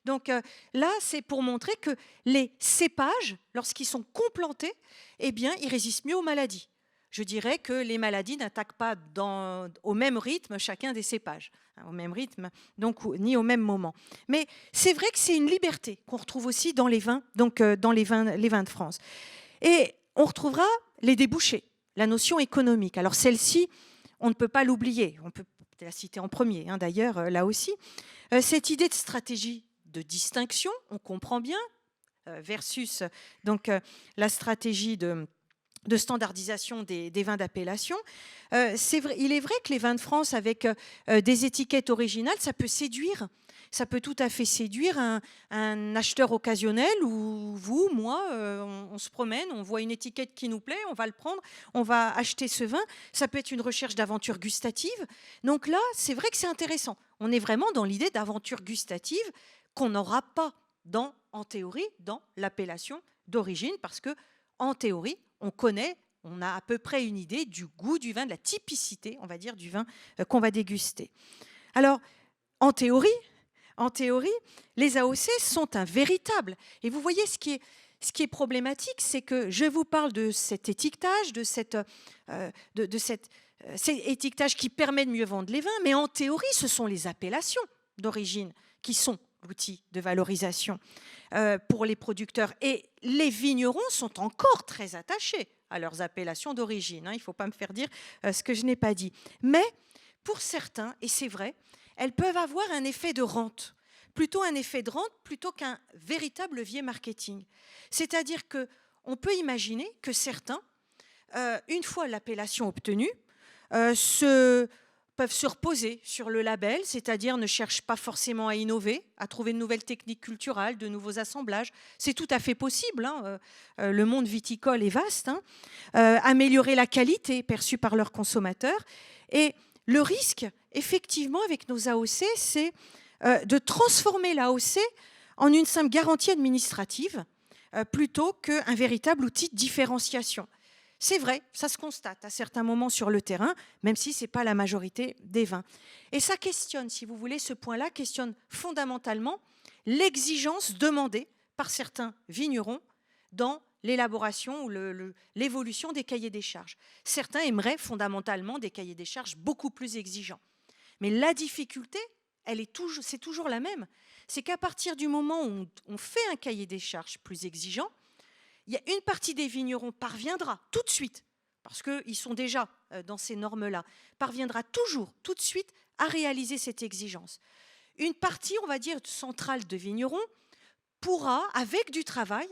Donc là, c'est pour montrer que les cépages, lorsqu'ils sont complantés, eh bien, ils résistent mieux aux maladies. Je dirais que les maladies n'attaquent pas au même rythme chacun des cépages, au même rythme, donc ni au même moment. Mais c'est vrai que c'est une liberté qu'on retrouve aussi dans les vins, donc dans les vins de France. Et on retrouvera les débouchés, la notion économique. Alors celle-ci, on ne peut pas l'oublier. On peut la citer en premier, d'ailleurs, là aussi. Cette idée de stratégie de distinction, on comprend bien, versus donc la stratégie de standardisation des vins d'appellation. Il est vrai que les vins de France avec des étiquettes originales, ça peut séduire. Ça peut tout à fait séduire un acheteur occasionnel ou vous, moi, on se promène, on voit une étiquette qui nous plaît, on va le prendre, on va acheter ce vin. Ça peut être une recherche d'aventure gustative. Donc là, c'est vrai que c'est intéressant. On est vraiment dans l'idée d'aventure gustative qu'on n'aura pas en théorie dans l'appellation d'origine parce que en théorie, on a à peu près une idée du goût du vin, de la typicité, on va dire, du vin qu'on va déguster. Alors, en théorie, les AOC sont un véritable. Et vous voyez, ce qui est problématique, c'est que je vous parle de cet étiquetage, de cet étiquetage qui permet de mieux vendre les vins, mais en théorie, ce sont les appellations d'origine qui sont l'outil de valorisation pour les producteurs. Et les vignerons sont encore très attachés à leurs appellations d'origine. Il ne faut pas me faire dire ce que je n'ai pas dit. Mais pour certains, et c'est vrai, elles peuvent avoir un effet de rente, plutôt qu'un véritable levier marketing. C'est-à-dire qu'on peut imaginer que certains une fois l'appellation obtenue, peuvent se reposer sur le label, c'est-à-dire ne cherchent pas forcément à innover, à trouver de nouvelles techniques culturelles, de nouveaux assemblages. C'est tout à fait possible, hein. Le monde viticole est vaste, hein. Améliorer la qualité perçue par leurs consommateurs. Et le risque, effectivement, avec nos AOC, c'est de transformer l'AOC en une simple garantie administrative plutôt qu'un véritable outil de différenciation. C'est vrai, ça se constate à certains moments sur le terrain, même si ce n'est pas la majorité des vins. Et ça questionne, si vous voulez, ce point-là questionne fondamentalement l'exigence demandée par certains vignerons dans l'élaboration ou l'évolution des cahiers des charges. Certains aimeraient fondamentalement des cahiers des charges beaucoup plus exigeants. Mais la difficulté, c'est toujours la même. C'est qu'à partir du moment où on fait un cahier des charges plus exigeant, il y a une partie des vignerons parviendra tout de suite, parce qu'ils sont déjà dans ces normes-là, parviendra toujours tout de suite à réaliser cette exigence. Une partie, on va dire, centrale de vignerons pourra, avec du travail,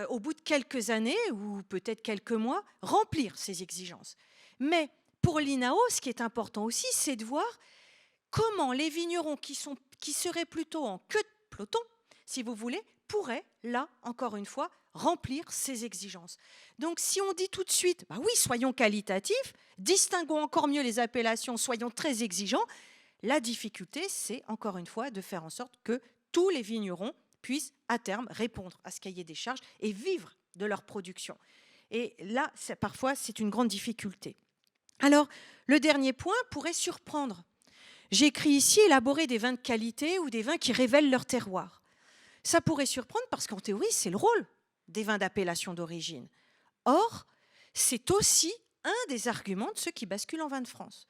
au bout de quelques années ou peut-être quelques mois, remplir ces exigences. Mais pour l'INAO, ce qui est important aussi, c'est de voir comment les vignerons qui seraient plutôt en queue de peloton, si vous voulez, pourraient, là, encore une fois, remplir ces exigences. Donc, si on dit tout de suite, bah oui, soyons qualitatifs, distinguons encore mieux les appellations, soyons très exigeants, la difficulté, c'est, encore une fois, de faire en sorte que tous les vignerons puissent, à terme, répondre à ce cahier des charges et vivre de leur production. Et là, parfois, c'est une grande difficulté. Alors, le dernier point pourrait surprendre. J'écris ici élaborer des vins de qualité ou des vins qui révèlent leur terroir. Ça pourrait surprendre parce qu'en théorie, c'est le rôle des vins d'appellation d'origine. Or, c'est aussi un des arguments de ceux qui basculent en vin de France.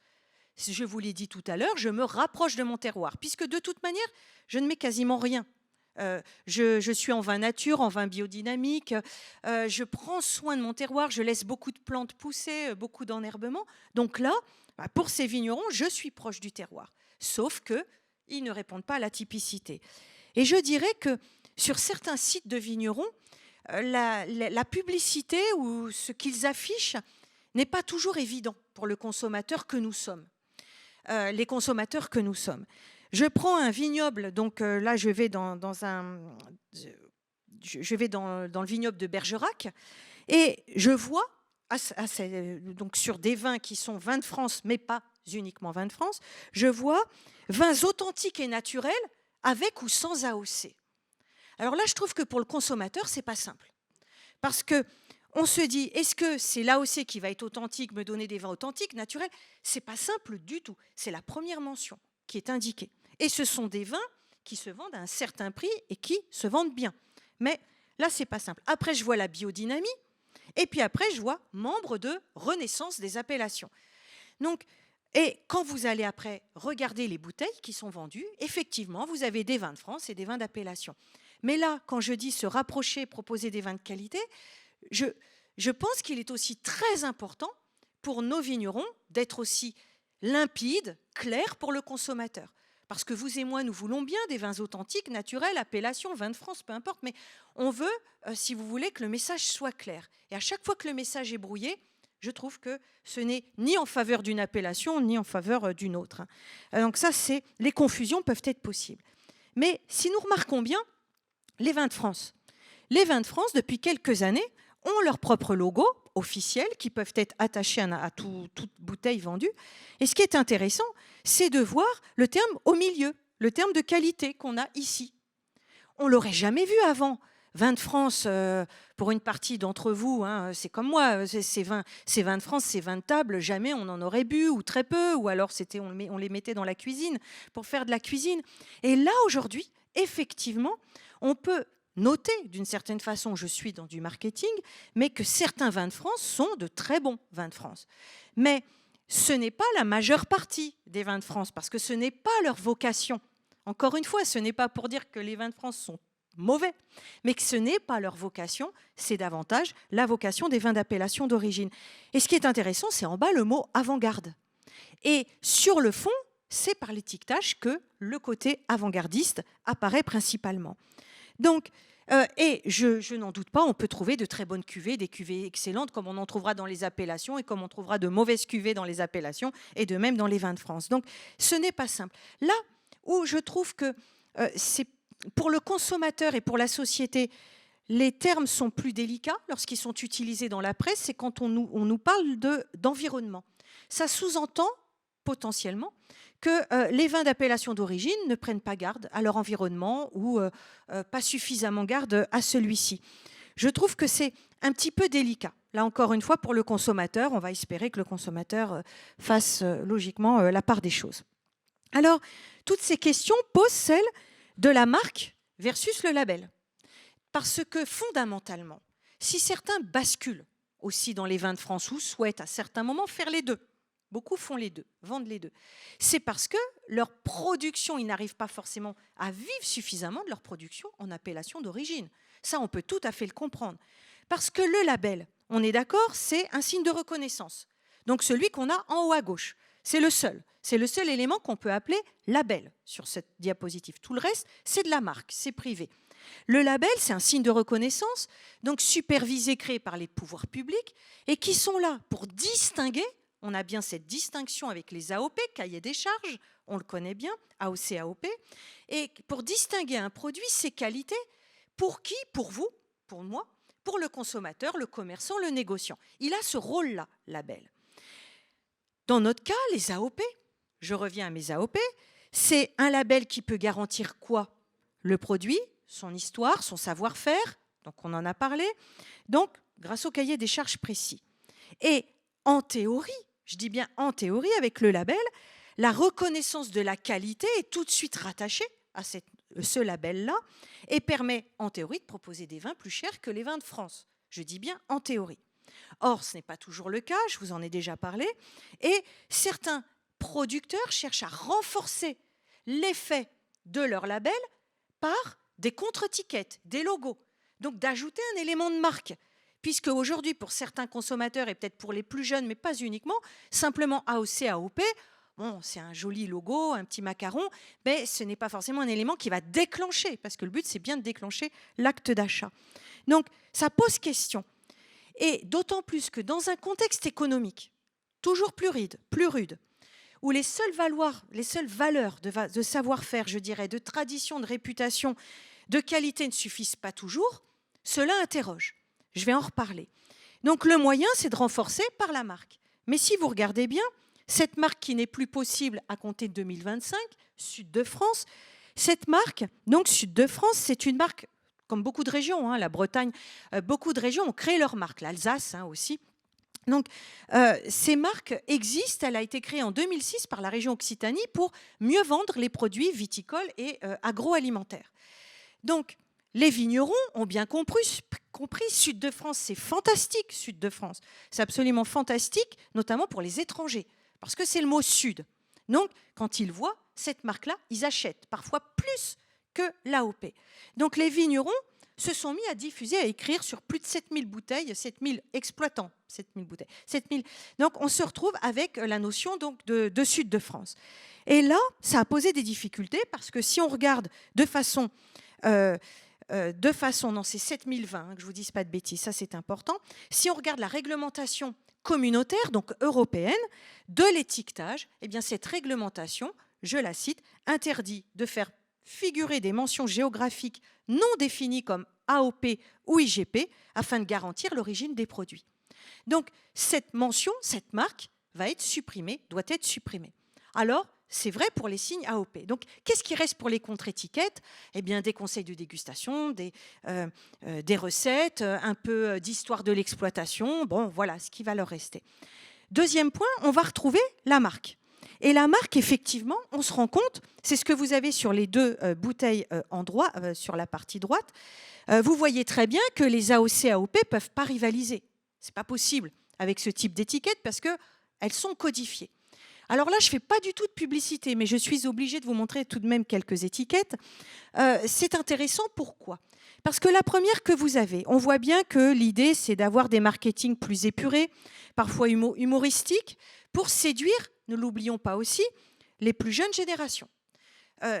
Je vous l'ai dit tout à l'heure, je me rapproche de mon terroir, puisque de toute manière, je ne mets quasiment rien. Je suis en vin nature, en vin biodynamique, je prends soin de mon terroir, je laisse beaucoup de plantes pousser, beaucoup d'enherbement. Donc là, pour ces vignerons, je suis proche du terroir, sauf qu'ils ne répondent pas à la typicité. Et je dirais que sur certains sites de vignerons, la publicité ou ce qu'ils affichent n'est pas toujours évident pour le consommateur que nous sommes, les consommateurs que nous sommes. Je prends un vignoble, donc là je vais dans le vignoble de Bergerac et je vois donc sur des vins qui sont vins de France, mais pas uniquement vins de France, je vois vins authentiques et naturels avec ou sans AOC. Alors là, je trouve que pour le consommateur, c'est pas simple. Parce qu'on se dit, est-ce que c'est l'AOC qui va être authentique, me donner des vins authentiques, naturels? C'est pas simple du tout. C'est la première mention qui est indiquée. Et ce sont des vins qui se vendent à un certain prix et qui se vendent bien. Mais là, c'est pas simple. Après, je vois la biodynamie. Et puis après, je vois membre de Renaissance des appellations. Donc, et quand vous allez après regarder les bouteilles qui sont vendues, effectivement, vous avez des vins de France et des vins d'appellation. Mais là, quand je dis se rapprocher, proposer des vins de qualité, je pense qu'il est aussi très important pour nos vignerons d'être aussi limpides, clairs pour le consommateur. Parce que vous et moi, nous voulons bien des vins authentiques, naturels, appellations, vins de France, peu importe, mais on veut, si vous voulez, que le message soit clair. Et à chaque fois que le message est brouillé, je trouve que ce n'est ni en faveur d'une appellation, ni en faveur d'une autre. Donc ça, les confusions peuvent être possibles. Mais si nous remarquons bien, les vins de France, depuis quelques années, ont leur propre logo officiel qui peuvent être attachés à toute bouteille vendue. Et ce qui est intéressant, c'est de voir le terme au milieu, le terme de qualité qu'on a ici. On ne l'aurait jamais vu avant. Vins de France, pour une partie d'entre vous, hein, c'est comme moi, ces vins de France, ces vins de table, jamais on en aurait bu, ou très peu, ou alors on les mettait dans la cuisine pour faire de la cuisine. Et là, aujourd'hui, effectivement, on peut noter d'une certaine façon, je suis dans du marketing, mais que certains vins de France sont de très bons vins de France. Mais ce n'est pas la majeure partie des vins de France, parce que ce n'est pas leur vocation. Encore une fois, ce n'est pas pour dire que les vins de France sont mauvais, mais que ce n'est pas leur vocation, c'est davantage la vocation des vins d'appellation d'origine. Et ce qui est intéressant, c'est en bas le mot avant-garde. Et sur le fond, c'est par l'étiquetage que le côté avant-gardiste apparaît principalement. Donc, et je n'en doute pas, on peut trouver de très bonnes cuvées, des cuvées excellentes, comme on en trouvera dans les appellations et comme on trouvera de mauvaises cuvées dans les appellations et de même dans les vins de France. Donc, ce n'est pas simple. Là où je trouve que c'est pour le consommateur et pour la société, les termes sont plus délicats lorsqu'ils sont utilisés dans la presse, c'est quand on nous parle d'environnement. Ça sous-entend potentiellement que les vins d'appellation d'origine ne prennent pas garde à leur environnement ou pas suffisamment garde à celui-ci. Je trouve que c'est un petit peu délicat. Là encore une fois, pour le consommateur, on va espérer que le consommateur fasse logiquement la part des choses. Alors, toutes ces questions posent celle de la marque versus le label. Parce que fondamentalement, si certains basculent aussi dans les vins de France ou souhaitent à certains moments faire les deux, beaucoup font les deux, vendent les deux, c'est parce que leur production, ils n'arrivent pas forcément à vivre suffisamment de leur production en appellation d'origine. Ça, on peut tout à fait le comprendre. Parce que le label, on est d'accord, c'est un signe de reconnaissance. Donc celui qu'on a en haut à gauche, c'est le seul. C'est le seul élément qu'on peut appeler label sur cette diapositive. Tout le reste, c'est de la marque, c'est privé. Le label, c'est un signe de reconnaissance, donc supervisé, créé par les pouvoirs publics, et qui sont là pour distinguer, on a bien cette distinction avec les AOP, cahier des charges, on le connaît bien, AOC, AOP, et pour distinguer un produit, ses qualités, pour qui? Pour vous, pour moi, pour le consommateur, le commerçant, le négociant. Il a ce rôle-là, label. Dans notre cas, les AOP, je reviens à mes AOP, c'est un label qui peut garantir quoi? Le produit, son histoire, son savoir-faire, donc on en a parlé, donc grâce au cahier des charges précis. Et en théorie, je dis bien en théorie, avec le label, la reconnaissance de la qualité est tout de suite rattachée à ce label-là et permet en théorie de proposer des vins plus chers que les vins de France. Je dis bien en théorie. Or, ce n'est pas toujours le cas, je vous en ai déjà parlé, et certains producteurs cherchent à renforcer l'effet de leur label par des contre-étiquettes, des logos, donc d'ajouter un élément de marque. Puisque aujourd'hui, pour certains consommateurs, et peut-être pour les plus jeunes, mais pas uniquement, simplement AOC, AOP, bon, c'est un joli logo, un petit macaron, mais ce n'est pas forcément un élément qui va déclencher, parce que le but, c'est bien de déclencher l'acte d'achat. Donc, ça pose question. Et d'autant plus que dans un contexte économique toujours plus rude, où les seules valeurs de savoir-faire, je dirais, de tradition, de réputation, de qualité ne suffisent pas toujours, cela interroge. Je vais en reparler. Donc le moyen, c'est de renforcer par la marque. Mais si vous regardez bien, cette marque qui n'est plus possible à compter de 2025, Sud de France, cette marque, donc Sud de France, c'est une marque, comme beaucoup de régions, la Bretagne, beaucoup de régions ont créé leur marque, l'Alsace aussi. Donc, ces marques existent. Elle a été créée en 2006 par la région Occitanie pour mieux vendre les produits viticoles et agroalimentaires. Donc, les vignerons ont bien compris, Sud de France, c'est fantastique, Sud de France. C'est absolument fantastique, notamment pour les étrangers, parce que c'est le mot Sud. Donc, quand ils voient cette marque-là, ils achètent, parfois plus que l'AOP. Donc, les vignerons se sont mis à diffuser, à écrire sur plus de 7000 bouteilles, 7000 exploitants, 7000 bouteilles. 7000. Donc, on se retrouve avec la notion donc, de Sud de France. Et là, ça a posé des difficultés, parce que si on regarde de façon non, c'est 7020, que je ne vous dise pas de bêtises, ça c'est important. Si on regarde la réglementation communautaire, donc européenne, de l'étiquetage, eh bien cette réglementation, je la cite, interdit de faire figurer des mentions géographiques non définies comme AOP ou IGP afin de garantir l'origine des produits. Donc cette mention, cette marque va être supprimée, doit être supprimée. Alors, c'est vrai pour les signes AOP. Donc, qu'est-ce qui reste pour les contre-étiquettes? Eh bien, des conseils de dégustation, des recettes, un peu d'histoire de l'exploitation. Bon, voilà ce qui va leur rester. Deuxième point, on va retrouver la marque. Et la marque, effectivement, on se rend compte, c'est ce que vous avez sur les deux bouteilles sur la partie droite. Vous voyez très bien que les AOC, AOP ne peuvent pas rivaliser. Ce n'est pas possible avec ce type d'étiquette parce qu'elles sont codifiées. Alors là, je ne fais pas du tout de publicité, mais je suis obligée de vous montrer tout de même quelques étiquettes. C'est intéressant, pourquoi? Parce que la première que vous avez, on voit bien que l'idée, c'est d'avoir des marketing plus épurés, parfois humoristiques, pour séduire, ne l'oublions pas aussi, les plus jeunes générations.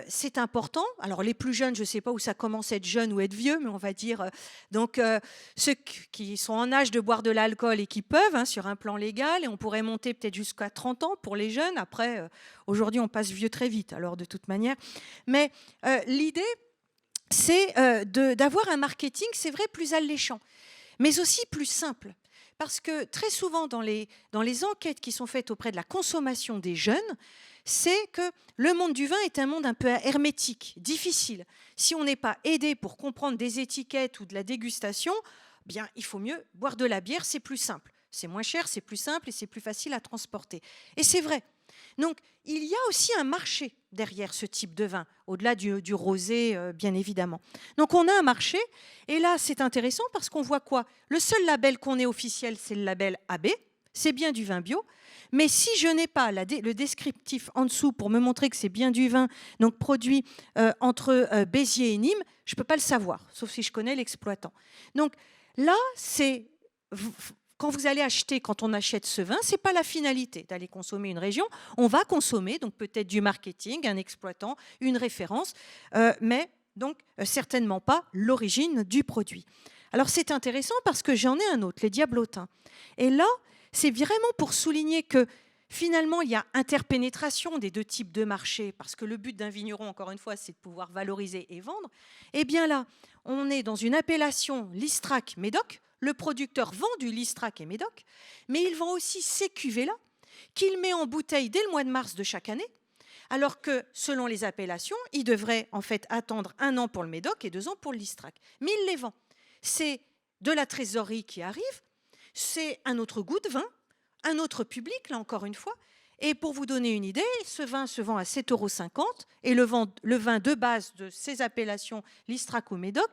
c'est important. Alors les plus jeunes, je ne sais pas où ça commence à être jeune ou être vieux, mais on va dire ceux qui sont en âge de boire de l'alcool et qui peuvent, hein, sur un plan légal, et on pourrait monter peut-être jusqu'à 30 ans pour les jeunes. Après, aujourd'hui, on passe vieux très vite, alors de toute manière. Mais l'idée, c'est d'avoir un marketing, c'est vrai, plus alléchant, mais aussi plus simple. Parce que très souvent, dans les enquêtes qui sont faites auprès de la consommation des jeunes, c'est que le monde du vin est un monde un peu hermétique, difficile. Si on n'est pas aidé pour comprendre des étiquettes ou de la dégustation, bien, il faut mieux boire de la bière, c'est plus simple. C'est moins cher, c'est plus simple et c'est plus facile à transporter. Et c'est vrai. Donc, il y a aussi un marché derrière ce type de vin, au-delà du rosé, bien évidemment. Donc, on a un marché, et là, c'est intéressant parce qu'on voit quoi? Le seul label qu'on ait officiel, c'est le label AB, c'est bien du vin bio, mais si je n'ai pas le descriptif en dessous pour me montrer que c'est bien du vin, donc produit entre Béziers et Nîmes, je ne peux pas le savoir, sauf si je connais l'exploitant. Donc là, c'est... Quand vous allez acheter, quand on achète ce vin, ce n'est pas la finalité d'aller consommer une région. On va consommer donc peut-être du marketing, un exploitant, une référence, mais donc certainement pas l'origine du produit. Alors c'est intéressant parce que j'en ai un autre, les diablotins. Et là, c'est vraiment pour souligner que finalement, il y a interpénétration des deux types de marchés, parce que le but d'un vigneron, encore une fois, c'est de pouvoir valoriser et vendre. Et bien là, on est dans une appellation Listrac-Médoc. Le producteur vend du Listrac et Médoc, mais il vend aussi ces cuvées-là, qu'il met en bouteille dès le mois de mars de chaque année, alors que, selon les appellations, il devrait en fait attendre 1 an pour le Médoc et 2 ans pour le Listrac. Mais il les vend. C'est de la trésorerie qui arrive, c'est un autre goût de vin, un autre public, là encore une fois. Et pour vous donner une idée, ce vin se vend à 7,50 € et le vin de base de ces appellations, Listrac ou Médoc,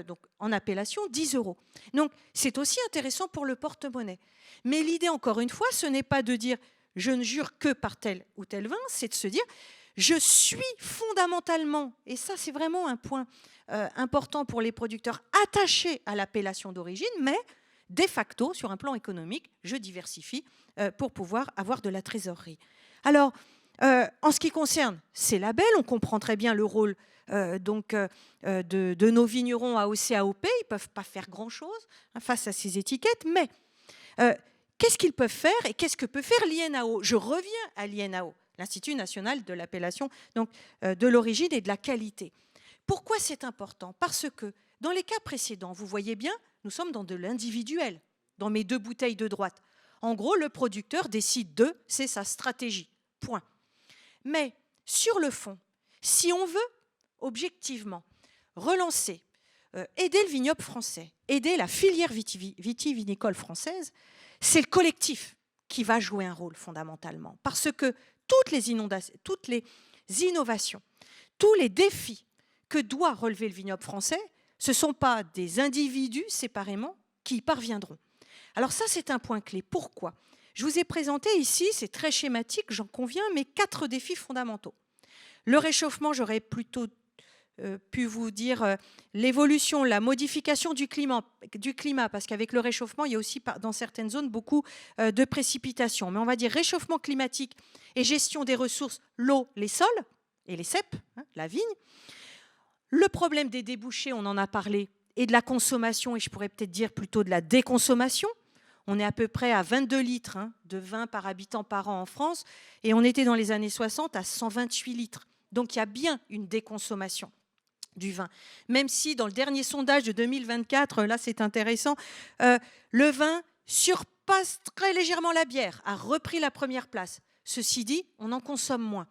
donc en appellation, 10 €. Donc c'est aussi intéressant pour le porte-monnaie. Mais l'idée, encore une fois, ce n'est pas de dire je ne jure que par tel ou tel vin, c'est de se dire je suis fondamentalement, et ça c'est vraiment un point important pour les producteurs, attachés à l'appellation d'origine, mais de facto, sur un plan économique, je diversifie pour pouvoir avoir de la trésorerie. Alors, en ce qui concerne ces labels, on comprend très bien le rôle de nos vignerons AOC, AOP. Ils ne peuvent pas faire grand-chose face à ces étiquettes, mais qu'est-ce qu'ils peuvent faire et qu'est-ce que peut faire l'INAO? Je reviens à l'INAO, l'Institut national de l'appellation, donc de l'origine et de la qualité. Pourquoi c'est important? Parce que dans les cas précédents, vous voyez bien, nous sommes dans de l'individuel, dans mes 2 bouteilles de droite. En gros, le producteur décide c'est sa stratégie, point. Mais sur le fond, si on veut objectivement relancer, aider le vignoble français, aider la filière vitivinicole française, c'est le collectif qui va jouer un rôle fondamentalement. Parce que toutes les innovations, tous les défis que doit relever le vignoble français, ce ne sont pas des individus séparément qui y parviendront. Alors ça, c'est un point clé. Pourquoi? Je vous ai présenté ici, c'est très schématique, j'en conviens, mais 4 défis fondamentaux. Le réchauffement, j'aurais plutôt pu vous dire l'évolution, la modification du climat, parce qu'avec le réchauffement, il y a aussi dans certaines zones beaucoup de précipitations. Mais on va dire réchauffement climatique et gestion des ressources, l'eau, les sols et les cèpes, hein, la vigne. Le problème des débouchés, on en a parlé, et de la consommation, et je pourrais peut-être dire plutôt de la déconsommation. On est à peu près à 22 litres de vin par habitant par an en France, et on était dans les années 60 à 128 litres. Donc il y a bien une déconsommation du vin. Même si dans le dernier sondage de 2024, là c'est intéressant, le vin surpasse très légèrement la bière, a repris la première place. Ceci dit, on en consomme moins.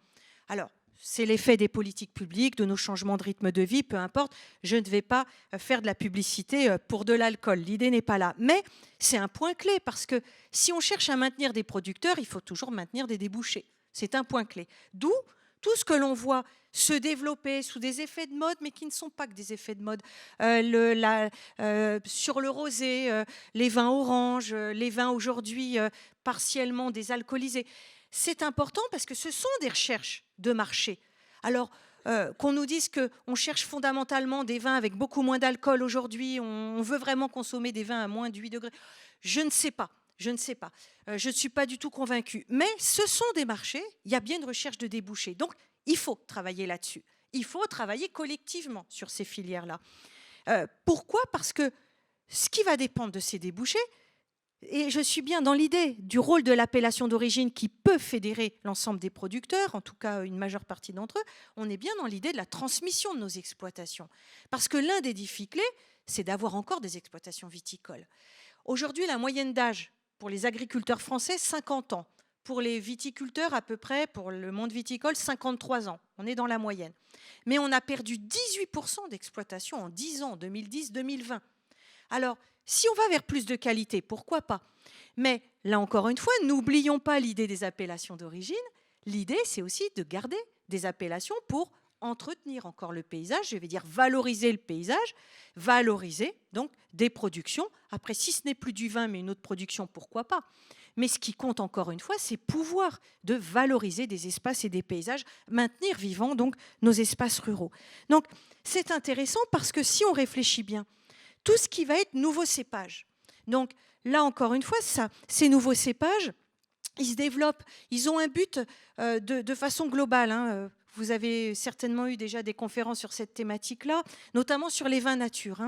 Alors, c'est l'effet des politiques publiques, de nos changements de rythme de vie, peu importe. Je ne vais pas faire de la publicité pour de l'alcool. L'idée n'est pas là. Mais c'est un point clé parce que si on cherche à maintenir des producteurs, il faut toujours maintenir des débouchés. C'est un point clé. D'où tout ce que l'on voit se développer sous des effets de mode, mais qui ne sont pas que des effets de mode. Sur le rosé, les vins oranges, les vins aujourd'hui partiellement désalcoolisés. C'est important parce que ce sont des recherches de marché. Alors, qu'on nous dise qu'on cherche fondamentalement des vins avec beaucoup moins d'alcool aujourd'hui, on veut vraiment consommer des vins à moins de 8 degrés, je ne sais pas. Je ne sais pas. Je ne suis pas du tout convaincue. Mais ce sont des marchés, il y a bien une recherche de débouchés. Donc, il faut travailler là-dessus. Il faut travailler collectivement sur ces filières-là. Pourquoi ? Parce que ce qui va dépendre de ces débouchés, et je suis bien dans l'idée du rôle de l'appellation d'origine qui peut fédérer l'ensemble des producteurs, en tout cas une majeure partie d'entre eux, on est bien dans l'idée de la transmission de nos exploitations. Parce que l'un des défis clés, c'est d'avoir encore des exploitations viticoles. Aujourd'hui, la moyenne d'âge pour les agriculteurs français, 50 ans. Pour les viticulteurs, à peu près, pour le monde viticole, 53 ans. On est dans la moyenne. Mais on a perdu 18% d'exploitation en 10 ans, 2010-2020. Alors, si on va vers plus de qualité, pourquoi pas ? Mais là encore une fois, n'oublions pas l'idée des appellations d'origine. L'idée, c'est aussi de garder des appellations pour entretenir encore le paysage, je vais dire valoriser le paysage, valoriser donc des productions. Après, si ce n'est plus du vin, mais une autre production, pourquoi pas ? Mais ce qui compte encore une fois, c'est pouvoir de valoriser des espaces et des paysages, maintenir vivants donc nos espaces ruraux. Donc c'est intéressant parce que si on réfléchit bien, tout ce qui va être nouveaux cépages. Donc là encore une fois, ces nouveaux cépages, ils se développent, ils ont un but de façon globale. Vous avez certainement eu déjà des conférences sur cette thématique-là, notamment sur les vins nature.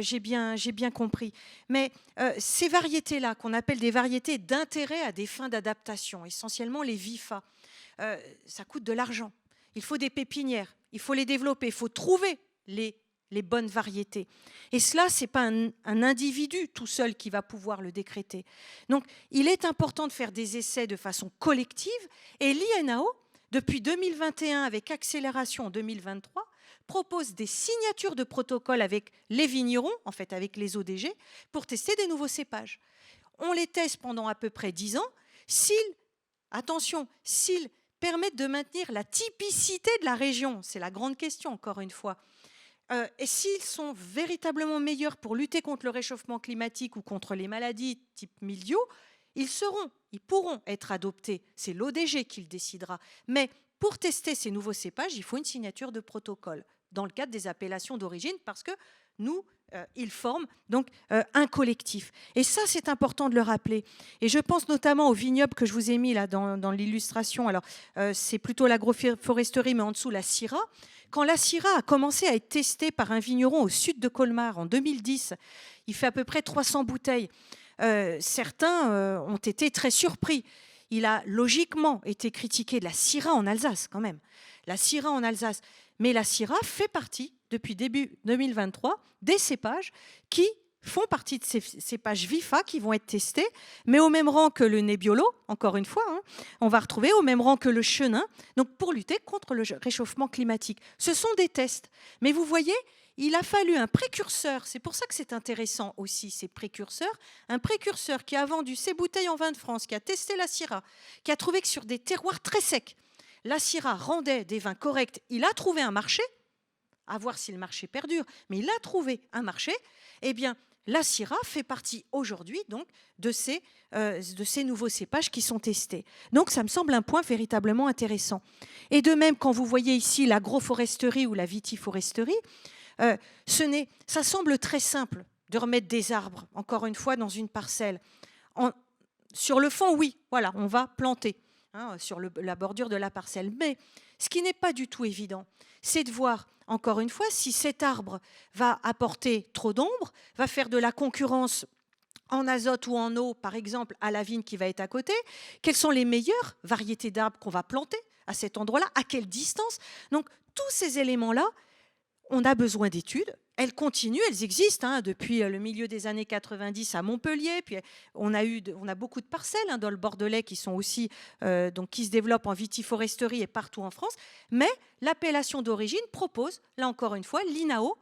J'ai bien compris. Mais ces variétés-là, qu'on appelle des variétés d'intérêt à des fins d'adaptation, essentiellement les VIFA, ça coûte de l'argent. Il faut des pépinières, il faut les développer, il faut trouver les bonnes variétés. Et cela, ce n'est pas un individu tout seul qui va pouvoir le décréter. Donc, il est important de faire des essais de façon collective. Et l'INAO, depuis 2021, avec accélération en 2023, propose des signatures de protocole avec les vignerons, en fait avec les ODG, pour tester des nouveaux cépages. On les teste pendant à peu près 10 ans. S'ils permettent de maintenir la typicité de la région, c'est la grande question, encore une fois, et s'ils sont véritablement meilleurs pour lutter contre le réchauffement climatique ou contre les maladies type mildiou, ils pourront être adoptés. C'est l'ODG qui le décidera. Mais pour tester ces nouveaux cépages, il faut une signature de protocole dans le cadre des appellations d'origine parce que ils forment donc un collectif. Et ça, c'est important de le rappeler. Et je pense notamment au vignoble que je vous ai mis là dans l'illustration. Alors, c'est plutôt l'agroforesterie, mais en dessous, la Syrah. Quand la Syrah a commencé à être testée par un vigneron au sud de Colmar en 2010, il fait à peu près 300 bouteilles. Certains ont été très surpris. Il a logiquement été critiqué de la Syrah en Alsace, quand même. La Syrah en Alsace. Mais la Syrah fait partie, depuis début 2023, des cépages qui font partie de ces cépages VIFA qui vont être testés, mais au même rang que le Nebbiolo, encore une fois, on va retrouver au même rang que le Chenin, donc pour lutter contre le réchauffement climatique. Ce sont des tests. Mais vous voyez, il a fallu un précurseur, c'est pour ça que c'est intéressant aussi, ces précurseurs, un précurseur qui a vendu ses bouteilles en vin de France, qui a testé la Syrah, qui a trouvé que sur des terroirs très secs, la Syrah rendait des vins corrects. Il a trouvé un marché, à voir si le marché perdure, mais il a trouvé un marché. Eh bien, la Syrah fait partie aujourd'hui donc de ces nouveaux cépages qui sont testés. Donc, ça me semble un point véritablement intéressant. Et de même, quand vous voyez ici l'agroforesterie ou la vitiforesterie, ça semble très simple de remettre des arbres, encore une fois, dans une parcelle. Sur le fond, oui, voilà, on va planter sur la bordure de la parcelle. Mais ce qui n'est pas du tout évident, c'est de voir, encore une fois, si cet arbre va apporter trop d'ombre, va faire de la concurrence en azote ou en eau, par exemple, à la vigne qui va être à côté. Quelles sont les meilleures variétés d'arbres qu'on va planter à cet endroit-là? À quelle distance? Donc, tous ces éléments-là, on a besoin d'études. Elles continuent, elles existent depuis le milieu des années 90 à Montpellier. Puis on a beaucoup de parcelles dans le Bordelais qui sont aussi qui se développent en vitiforesterie et partout en France. Mais l'appellation d'origine propose, là encore une fois, l'INAO,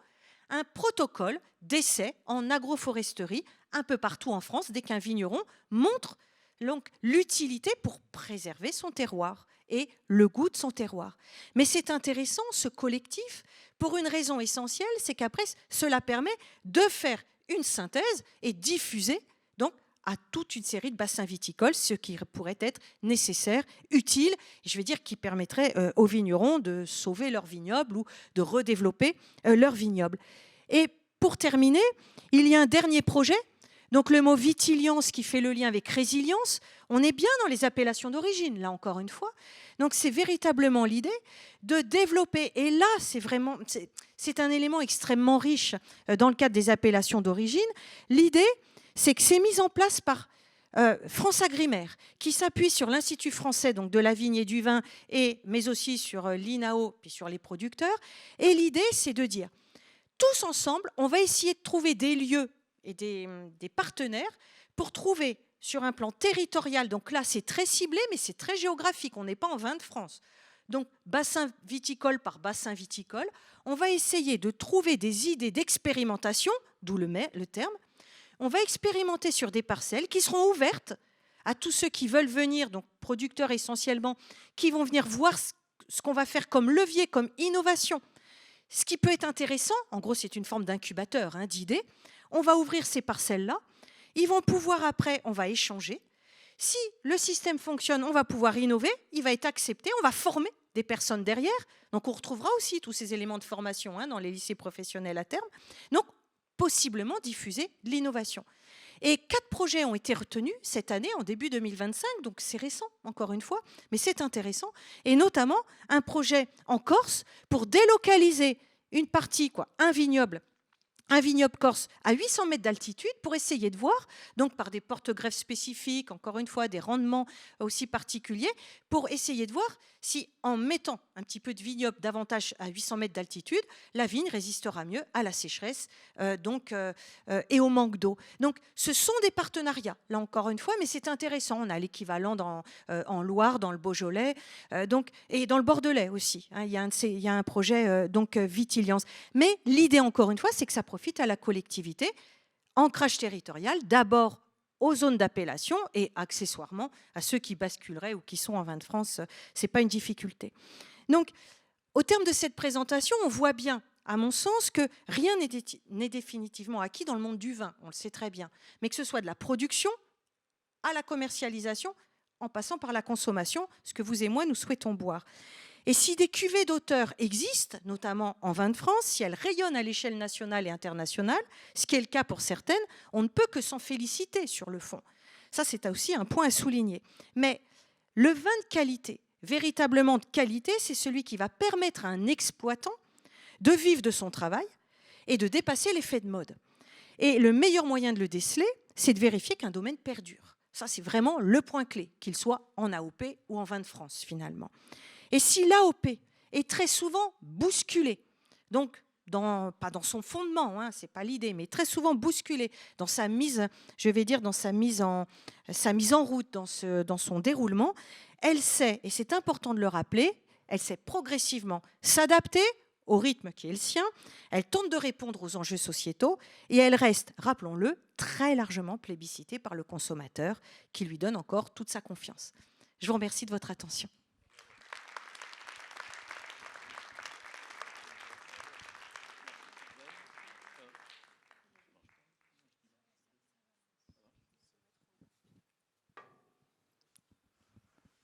un protocole d'essai en agroforesterie un peu partout en France dès qu'un vigneron montre donc l'utilité pour préserver son terroir et le goût de son terroir. Mais c'est intéressant, ce collectif, pour une raison essentielle, c'est qu'après, cela permet de faire une synthèse et diffuser donc à toute une série de bassins viticoles, ce qui pourrait être nécessaire, utile, je vais dire qui permettrait aux vignerons de sauver leur vignoble ou de redévelopper leur vignoble. Et pour terminer, il y a un dernier projet Donc le mot vitiliance qui fait le lien avec résilience, on est bien dans les appellations d'origine, là encore une fois. Donc c'est véritablement l'idée de développer, et là c'est un élément extrêmement riche dans le cadre des appellations d'origine. L'idée, c'est que c'est mis en place par France Agrimaire, qui s'appuie sur l'Institut français donc de la vigne et du vin, mais aussi sur l'INAO, puis sur les producteurs. Et l'idée, c'est de dire, tous ensemble, on va essayer de trouver des lieux et des partenaires pour trouver sur un plan territorial, donc là c'est très ciblé, mais c'est très géographique, on n'est pas en vin de France. Donc bassin viticole par bassin viticole, on va essayer de trouver des idées d'expérimentation, d'où le terme. On va expérimenter sur des parcelles qui seront ouvertes à tous ceux qui veulent venir, donc producteurs essentiellement, qui vont venir voir ce qu'on va faire comme levier, comme innovation. Ce qui peut être intéressant, en gros c'est une forme d'incubateur d'idées, on va ouvrir ces parcelles-là, ils vont pouvoir après, on va échanger. Si le système fonctionne, on va pouvoir innover, il va être accepté, on va former des personnes derrière. Donc on retrouvera aussi tous ces éléments de formation dans les lycées professionnels à terme. Donc possiblement diffuser de l'innovation. Et 4 projets ont été retenus cette année, en début 2025, donc c'est récent, encore une fois, mais c'est intéressant. Et notamment un projet en Corse pour délocaliser une partie, un vignoble corse à 800 mètres d'altitude pour essayer de voir, donc par des porte-greffes spécifiques, encore une fois, des rendements aussi particuliers, pour essayer de voir si, en mettant un petit peu de vignoble davantage à 800 mètres d'altitude, la vigne résistera mieux à la sécheresse et au manque d'eau. Donc, ce sont des partenariats, là encore une fois, mais c'est intéressant. On a l'équivalent en Loire, dans le Beaujolais, et dans le Bordelais aussi. Il y a un projet Vitiliance. Mais l'idée, encore une fois, c'est que ça profite à la collectivité. Ancrage territorial, d'abord aux zones d'appellation et accessoirement à ceux qui basculeraient ou qui sont en vin de France. Ce n'est pas une difficulté. Donc, au terme de cette présentation, on voit bien, à mon sens, que rien n'est définitivement acquis dans le monde du vin, on le sait très bien, mais que ce soit de la production à la commercialisation, en passant par la consommation, ce que vous et moi, nous souhaitons boire. Et si des cuvées d'auteurs existent, notamment en vin de France, si elles rayonnent à l'échelle nationale et internationale, ce qui est le cas pour certaines, on ne peut que s'en féliciter sur le fond. Ça, c'est aussi un point à souligner. Mais le vin de qualité, véritablement de qualité, c'est celui qui va permettre à un exploitant de vivre de son travail et de dépasser l'effet de mode. Et le meilleur moyen de le déceler, c'est de vérifier qu'un domaine perdure. Ça, c'est vraiment le point clé, qu'il soit en AOP ou en vin de France, finalement. Et si l'AOP est très souvent bousculée, donc pas dans son fondement, ce n'est pas l'idée, mais très souvent bousculée dans sa mise, je vais dire, dans sa mise en route, dans son déroulement, elle sait, et c'est important de le rappeler, elle sait progressivement s'adapter au rythme qui est le sien, elle tente de répondre aux enjeux sociétaux et elle reste, rappelons-le, très largement plébiscitée par le consommateur qui lui donne encore toute sa confiance. Je vous remercie de votre attention.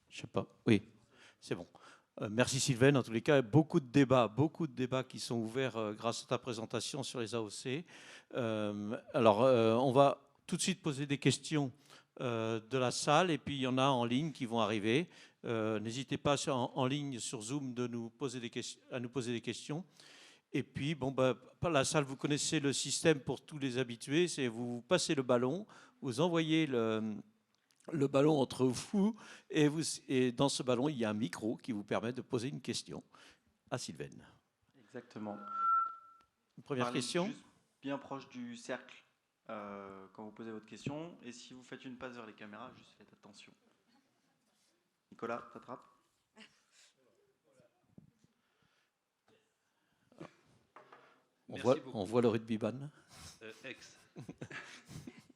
Je sais pas. Oui, c'est bon. Merci Sylvaine. En tous les cas, beaucoup de débats qui sont ouverts grâce à ta présentation sur les AOC. On va tout de suite poser des questions de la salle et puis il y en a en ligne qui vont arriver. N'hésitez pas en ligne sur Zoom à nous poser des questions. Et puis, par la salle, vous connaissez le système pour tous les habitués. C'est vous passez le ballon, vous envoyez le ballon entre vous et dans ce ballon, il y a un micro qui vous permet de poser une question à Sylvaine. Exactement. Une première question. Juste bien proche du cercle quand vous posez votre question. Et si vous faites une passe vers les caméras, juste faites attention. Nicolas, t'attrapes. On voit le rugbyman. Ex.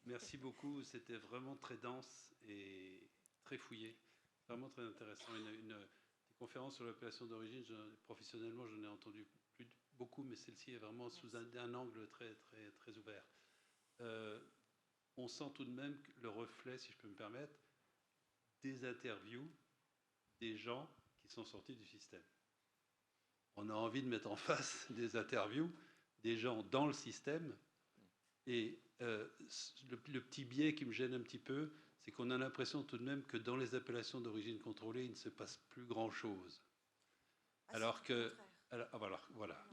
Merci beaucoup, c'était vraiment très dense et très fouillé, vraiment très intéressant. Une conférence sur l'appellation d'origine, professionnellement j'en ai entendu beaucoup, mais celle-ci est vraiment sous un angle très, très, très ouvert. On sent tout de même le reflet, si je peux me permettre, des interviews des gens qui sont sortis du système. On a envie de mettre en face des interviews des gens dans le système Et le petit biais qui me gêne un petit peu, c'est qu'on a l'impression tout de même que dans les appellations d'origine contrôlée, il ne se passe plus grand-chose. Alors que... voilà.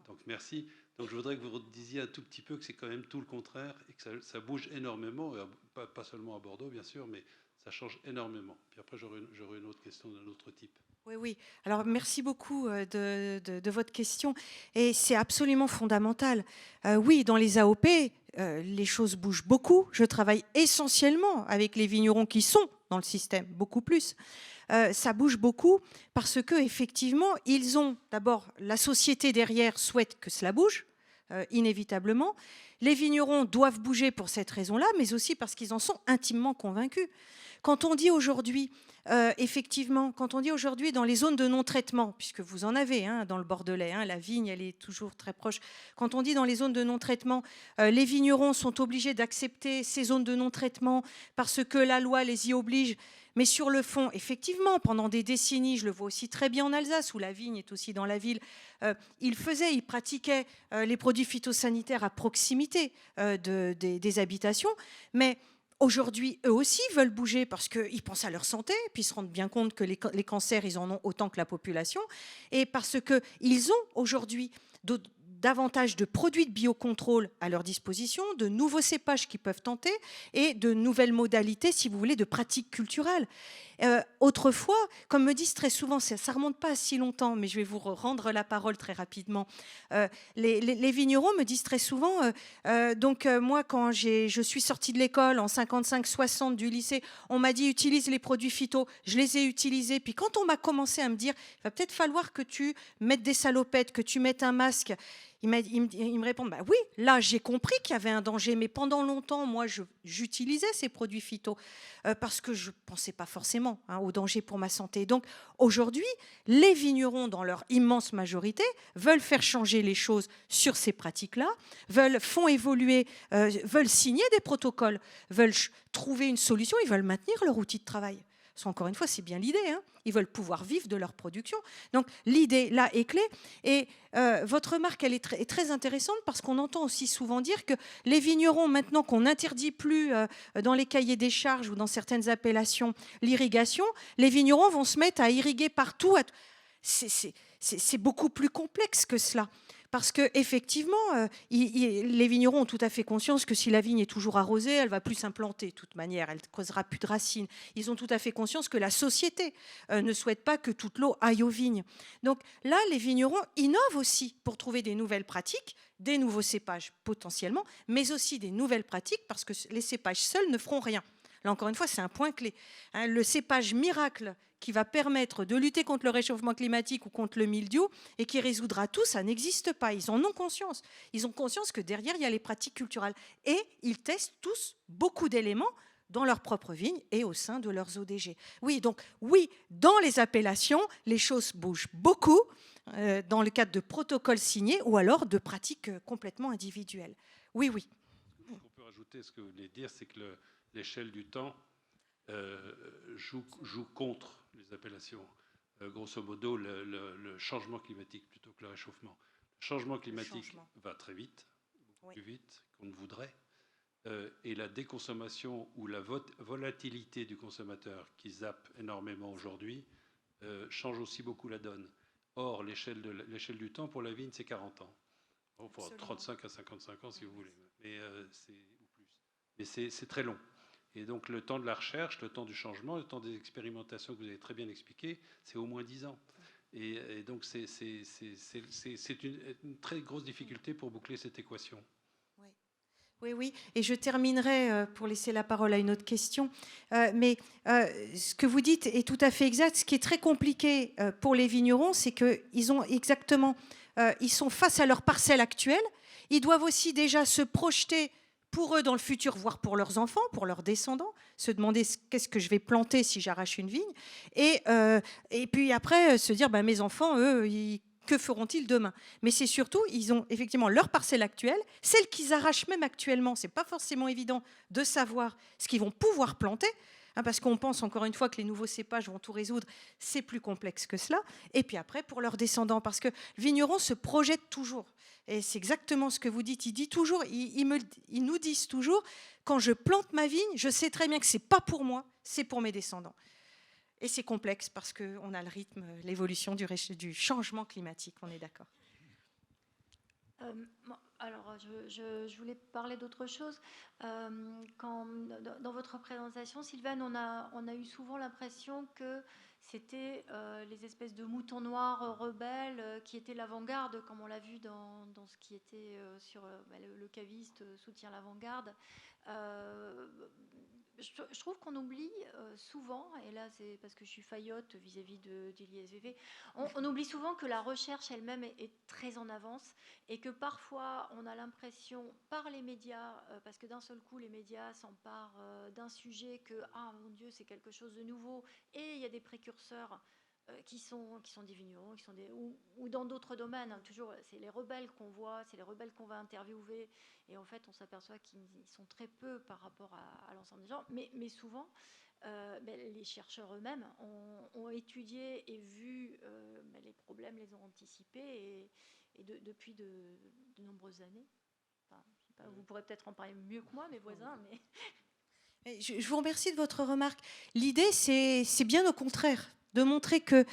Donc merci. Donc je voudrais que vous disiez un tout petit peu que c'est quand même tout le contraire et que ça bouge énormément, pas seulement à Bordeaux bien sûr, mais ça change énormément. Puis après j'aurai une autre question d'un autre type. Oui. Alors, merci beaucoup de votre question. Et c'est absolument fondamental. Oui, dans les AOP, les choses bougent beaucoup. Je travaille essentiellement avec les vignerons qui sont dans le système, beaucoup plus. Ça bouge beaucoup parce que effectivement, ils ont d'abord la société derrière souhaite que cela bouge, inévitablement. Les vignerons doivent bouger pour cette raison-là, mais aussi parce qu'ils en sont intimement convaincus. Quand on dit aujourd'hui, effectivement, quand on dit aujourd'hui dans les zones de non-traitement, puisque vous en avez dans le Bordelais, la vigne, elle est toujours très proche. Quand on dit dans les zones de non-traitement, les vignerons sont obligés d'accepter ces zones de non-traitement parce que la loi les y oblige. Mais sur le fond, effectivement, pendant des décennies, je le vois aussi très bien en Alsace, où la vigne est aussi dans la ville, ils pratiquaient les produits phytosanitaires à proximité des habitations, mais aujourd'hui, eux aussi veulent bouger parce qu'ils pensent à leur santé, puis ils se rendent bien compte que les cancers, ils en ont autant que la population, et parce qu'ils ont aujourd'hui davantage de produits de biocontrôle à leur disposition, de nouveaux cépages qu'ils peuvent tenter et de nouvelles modalités, si vous voulez, de pratiques culturelles. Autrefois, comme me disent très souvent, ça ne remonte pas à si longtemps, mais je vais vous rendre la parole très rapidement. Les vignerons me disent très souvent, moi, quand je suis sortie de l'école en 55-60 du lycée, on m'a dit utilise les produits phyto, je les ai utilisés. Puis quand on m'a commencé à me dire, il va peut-être falloir que tu mettes des salopettes, que tu mettes un masque, ils me répondent, oui, là j'ai compris qu'il y avait un danger, mais pendant longtemps, moi j'utilisais ces produits phyto parce que je ne pensais pas forcément au danger pour ma santé. Donc aujourd'hui, les vignerons, dans leur immense majorité, veulent faire changer les choses sur ces pratiques-là, font évoluer, veulent signer des protocoles, veulent trouver une solution, ils veulent maintenir leur outil de travail. Encore une fois, c'est bien l'idée. Ils veulent pouvoir vivre de leur production. Donc, l'idée, là, est clé. Et votre remarque, elle est très intéressante parce qu'on entend aussi souvent dire que les vignerons, maintenant qu'on n'interdit plus dans les cahiers des charges ou dans certaines appellations l'irrigation, les vignerons vont se mettre à irriguer partout. C'est beaucoup plus complexe que cela. Parce qu'effectivement, les vignerons ont tout à fait conscience que si la vigne est toujours arrosée, elle ne va plus s'implanter de toute manière, elle ne causera plus de racines. Ils ont tout à fait conscience que la société ne souhaite pas que toute l'eau aille aux vignes. Donc là, les vignerons innovent aussi pour trouver des nouvelles pratiques, des nouveaux cépages potentiellement, mais aussi des nouvelles pratiques parce que les cépages seuls ne feront rien. Là, encore une fois, c'est un point clé. Le cépage miracle qui va permettre de lutter contre le réchauffement climatique ou contre le mildiou et qui résoudra tout, ça n'existe pas. Ils en ont conscience. Ils ont conscience que derrière, il y a les pratiques culturelles. Et ils testent tous beaucoup d'éléments dans leur propre vigne et au sein de leurs ODG. Oui, donc oui, dans les appellations, les choses bougent beaucoup dans le cadre de protocoles signés ou alors de pratiques complètement individuelles. Oui. Ce qu'on peut rajouter, ce que vous venez de dire, c'est que l'échelle du temps joue contre les appellations. Grosso modo, le changement climatique plutôt que le réchauffement. Le changement climatique va très vite, beaucoup plus vite qu'on ne voudrait. Et la déconsommation ou la volatilité du consommateur qui zappe énormément aujourd'hui change aussi beaucoup la donne. Or, l'échelle du temps pour la vigne, c'est 40 ans. Bon, pour 35 à 55 ans, si vous voulez. Mais c'est très long. Et donc, le temps de la recherche, le temps du changement, le temps des expérimentations que vous avez très bien expliqué, c'est au moins 10 ans. Et donc, c'est une très grosse difficulté pour boucler cette équation. Oui. Et je terminerai pour laisser la parole à une autre question. Mais ce que vous dites est tout à fait exact. Ce qui est très compliqué pour les vignerons, c'est qu'ils ont ils sont face à leur parcelle actuelle. Ils doivent aussi déjà se projeter pour eux dans le futur, voire pour leurs enfants, pour leurs descendants, se demander qu'est-ce que je vais planter si j'arrache une vigne. Et puis après, se dire, mes enfants, eux, que feront-ils demain? Mais c'est surtout, ils ont effectivement leur parcelle actuelle, celle qu'ils arrachent même actuellement. Ce n'est pas forcément évident de savoir ce qu'ils vont pouvoir planter. parce qu'on pense encore une fois que les nouveaux cépages vont tout résoudre. C'est plus complexe que cela. Et puis après, pour leurs descendants, parce que le vigneron se projette toujours. Et c'est exactement ce que vous dites. Il dit toujours, ils nous disent toujours, quand je plante ma vigne, je sais très bien que c'est pas pour moi, c'est pour mes descendants. Et c'est complexe parce qu'on a le rythme, l'évolution du changement climatique, on est d'accord. Alors, je voulais parler d'autre chose. Dans votre présentation, Sylvaine, on a eu souvent l'impression que c'était les espèces de moutons noirs rebelles qui étaient l'avant-garde, comme on l'a vu dans ce qui était sur le caviste soutient l'avant-garde. Je trouve qu'on oublie souvent, et là c'est parce que je suis faillotte vis-à-vis de l'ISVV, on oublie souvent que la recherche elle-même est très en avance et que parfois on a l'impression par les médias, parce que d'un seul coup les médias s'emparent d'un sujet que « Ah mon Dieu, c'est quelque chose de nouveau » et il y a des précurseurs qui sont des vignerons, ou dans d'autres domaines. Toujours, c'est les rebelles qu'on voit, c'est les rebelles qu'on va interviewer, et en fait, on s'aperçoit qu'ils sont très peu par rapport à l'ensemble des gens. Mais souvent, les chercheurs eux-mêmes ont étudié et vu les problèmes, les ont anticipés, et depuis de nombreuses années. Enfin, je sais pas, vous pourrez peut-être en parler mieux que moi, mes voisins, mais... Je vous remercie de votre remarque. L'idée, c'est bien au contraire, de montrer que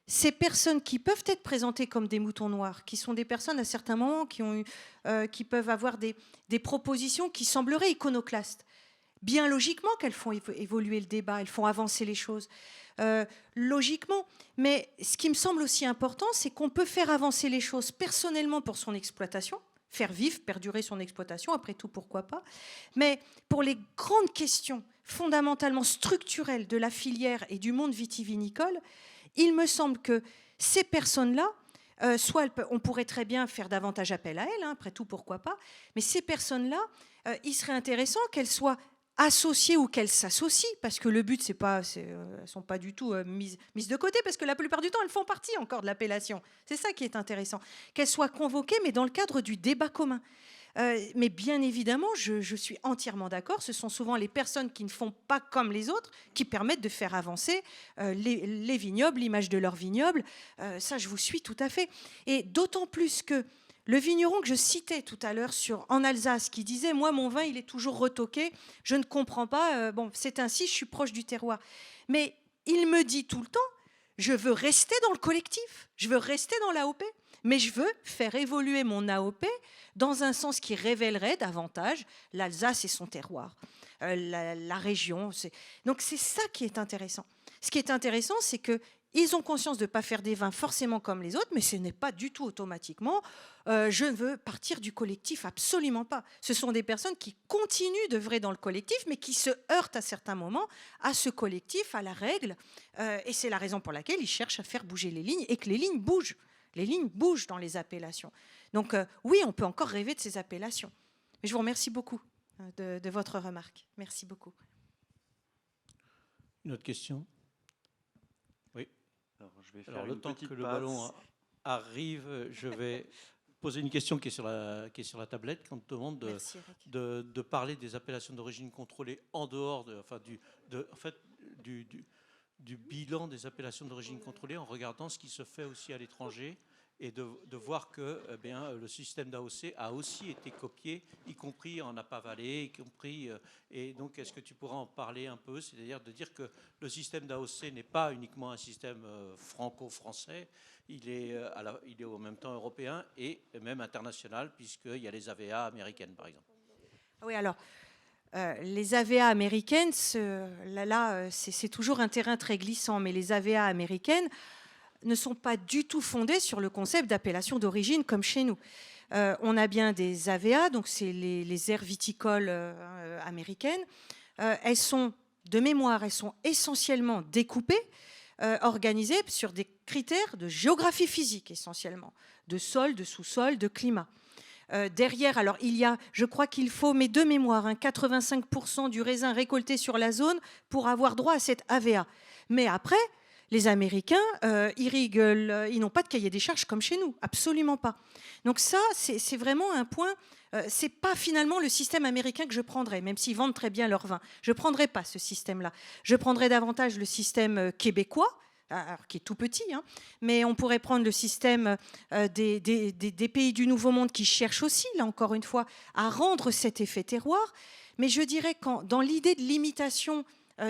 ces personnes qui peuvent être présentées comme des moutons noirs, qui sont des personnes à certains moments qui peuvent avoir des propositions qui sembleraient iconoclastes, bien logiquement qu'elles font évoluer le débat, elles font avancer les choses, logiquement. Mais ce qui me semble aussi important, c'est qu'on peut faire avancer les choses personnellement pour son exploitation, faire vivre, perdurer son exploitation, après tout, pourquoi pas. Mais pour les grandes questions fondamentalement structurelles de la filière et du monde vitivinicole, il me semble que ces personnes-là, soit on pourrait très bien faire davantage appel à elles, après tout, pourquoi pas, mais ces personnes-là, il serait intéressant qu'elles soient associées ou qu'elles s'associent, parce que le but, elles ne sont pas du tout mises de côté, parce que la plupart du temps, elles font partie encore de l'appellation. C'est ça qui est intéressant. Qu'elles soient convoquées, mais dans le cadre du débat commun. Mais bien évidemment, je suis entièrement d'accord, ce sont souvent les personnes qui ne font pas comme les autres qui permettent de faire avancer les vignobles, l'image de leurs vignobles. Ça, je vous suis tout à fait. Et d'autant plus que le vigneron que je citais tout à l'heure en Alsace, qui disait « Moi, mon vin, il est toujours retoqué, je ne comprends pas, bon, c'est ainsi, je suis proche du terroir. » Mais il me dit tout le temps « Je veux rester dans le collectif, je veux rester dans l'AOP, mais je veux faire évoluer mon AOP dans un sens qui révélerait davantage l'Alsace et son terroir, la région. » Donc c'est ça qui est intéressant. Ce qui est intéressant, c'est qu'ils ont conscience de ne pas faire des vins forcément comme les autres, mais ce n'est pas du tout automatiquement je veux partir du collectif, absolument pas. Ce sont des personnes qui continuent d'œuvrer dans le collectif, mais qui se heurtent à certains moments à ce collectif, à la règle, et c'est la raison pour laquelle ils cherchent à faire bouger les lignes, et que les lignes bougent. Les lignes bougent dans les appellations. Donc oui, on peut encore rêver de ces appellations. Mais je vous remercie beaucoup de votre remarque. Merci beaucoup. Une autre question? Oui. Alors, je vais faire le temps que le ballon arrive, je vais poser une question qui est sur la tablette, qu'on te demande de parler des appellations d'origine contrôlée en dehors du bilan des appellations d'origine contrôlée, en regardant ce qui se fait aussi à l'étranger, et de voir que le système d'AOC a aussi été copié, y compris en Napa Valley, et donc est-ce que tu pourras en parler un peu, c'est-à-dire de dire que le système d'AOC n'est pas uniquement un système franco-français, il est en même temps européen et même international, puisqu'il y a les AVA américaines, par exemple. Oui, alors, les AVA américaines, c'est toujours un terrain très glissant, mais les AVA américaines ne sont pas du tout fondées sur le concept d'appellation d'origine comme chez nous. On a bien des AVA, donc c'est les aires viticoles américaines. Elles sont, de mémoire, elles sont essentiellement découpées, organisées sur des critères de géographie physique essentiellement, de sol, de sous-sol, de climat. Derrière, alors je crois qu'il faut, mais de mémoire, 85% du raisin récolté sur la zone pour avoir droit à cette AVA. Mais après, Les Américains, ils n'ont pas de cahier des charges comme chez nous, absolument pas. Donc ça, c'est vraiment un point. C'est pas finalement le système américain que je prendrais, même s'ils vendent très bien leur vin. Je prendrais pas ce système-là. Je prendrais davantage le système québécois, alors, qui est tout petit, hein, mais on pourrait prendre le système des pays du Nouveau Monde qui cherchent aussi, là encore une fois, à rendre cet effet terroir. Mais je dirais que dans l'idée de limitation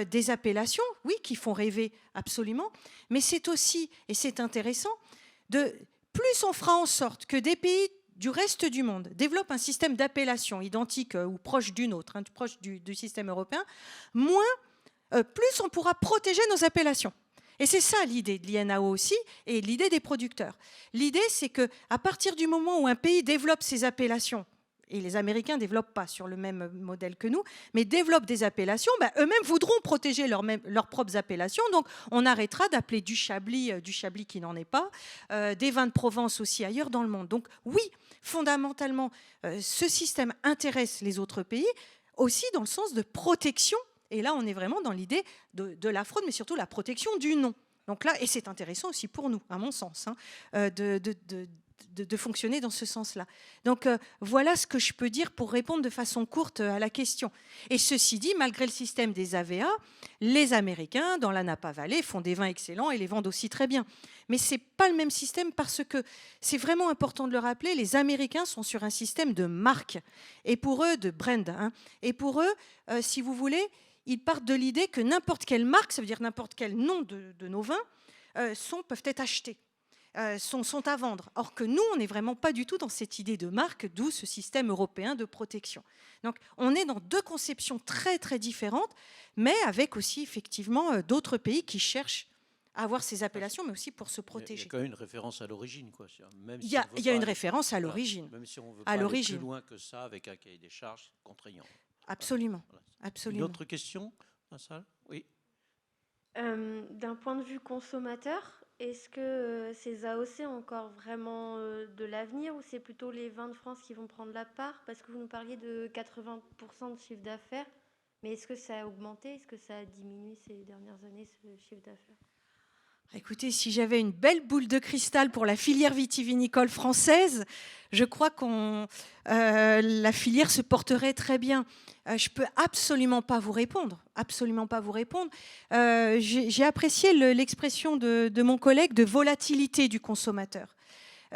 des appellations, oui, qui font rêver absolument, mais c'est aussi, et c'est intéressant, plus on fera en sorte que des pays du reste du monde développent un système d'appellation identique ou proche d'une autre, hein, proche du système européen, plus on pourra protéger nos appellations. Et c'est ça l'idée de l'INAO aussi, et l'idée des producteurs. L'idée, c'est qu'à partir du moment où un pays développe ses appellations, et les Américains ne développent pas sur le même modèle que nous, mais développent des appellations, eux-mêmes voudront protéger leurs propres appellations. Donc, on arrêtera d'appeler du Chablis qui n'en est pas, des vins de Provence aussi ailleurs dans le monde. Donc, oui, fondamentalement, ce système intéresse les autres pays, aussi dans le sens de protection. Et là, on est vraiment dans l'idée de la fraude, mais surtout la protection du nom. Donc là, et c'est intéressant aussi pour nous, à mon sens, hein, de fonctionner dans ce sens-là. Donc voilà ce que je peux dire pour répondre de façon courte à la question. Et ceci dit, malgré le système des AVA, les Américains, dans la Napa Valley, font des vins excellents et les vendent aussi très bien. Mais ce n'est pas le même système parce que c'est vraiment important de le rappeler, les Américains sont sur un système de marque, et pour eux, de brand. Hein, et pour eux, si vous voulez, ils partent de l'idée que n'importe quelle marque, ça veut dire n'importe quel nom de nos vins, peuvent être achetés. Sont à vendre. Or que nous, on n'est vraiment pas du tout dans cette idée de marque, d'où ce système européen de protection. Donc, on est dans deux conceptions très, très différentes, mais avec aussi, effectivement, d'autres pays qui cherchent à avoir ces appellations, mais aussi pour se protéger. Il y a quand même une référence à l'origine, quoi. Même il y a une référence à l'origine. Même si on veut pas aller plus loin que ça, avec un cahier des charges contraignant. Absolument. Voilà. Absolument. Une autre question dans la salle ? Oui. D'un point de vue consommateur, est-ce que ces AOC ont encore vraiment de l'avenir ou c'est plutôt les vins de France qui vont prendre la part? Parce que vous nous parliez de 80% de chiffre d'affaires, mais est-ce que ça a augmenté? Est-ce que ça a diminué ces dernières années, ce chiffre d'affaires? Écoutez, si j'avais une belle boule de cristal pour la filière vitivinicole française, je crois que la filière se porterait très bien. Je peux absolument pas vous répondre. Absolument pas vous répondre. J'ai apprécié l'expression de mon collègue de volatilité du consommateur.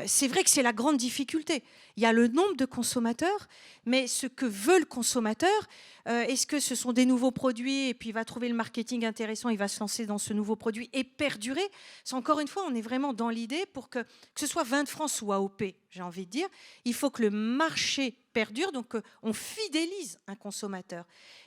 C'est vrai que c'est la grande difficulté. Il y a le nombre de consommateurs, mais ce que veut le consommateur, est-ce que ce sont des nouveaux produits et puis il va trouver le marketing intéressant, il va se lancer dans ce nouveau produit et perdurer? C'est encore une fois, on est vraiment dans l'idée pour que ce soit Vin de France ou AOP, j'ai envie de dire, il faut que le marché perdure, donc on fidélise un consommateur.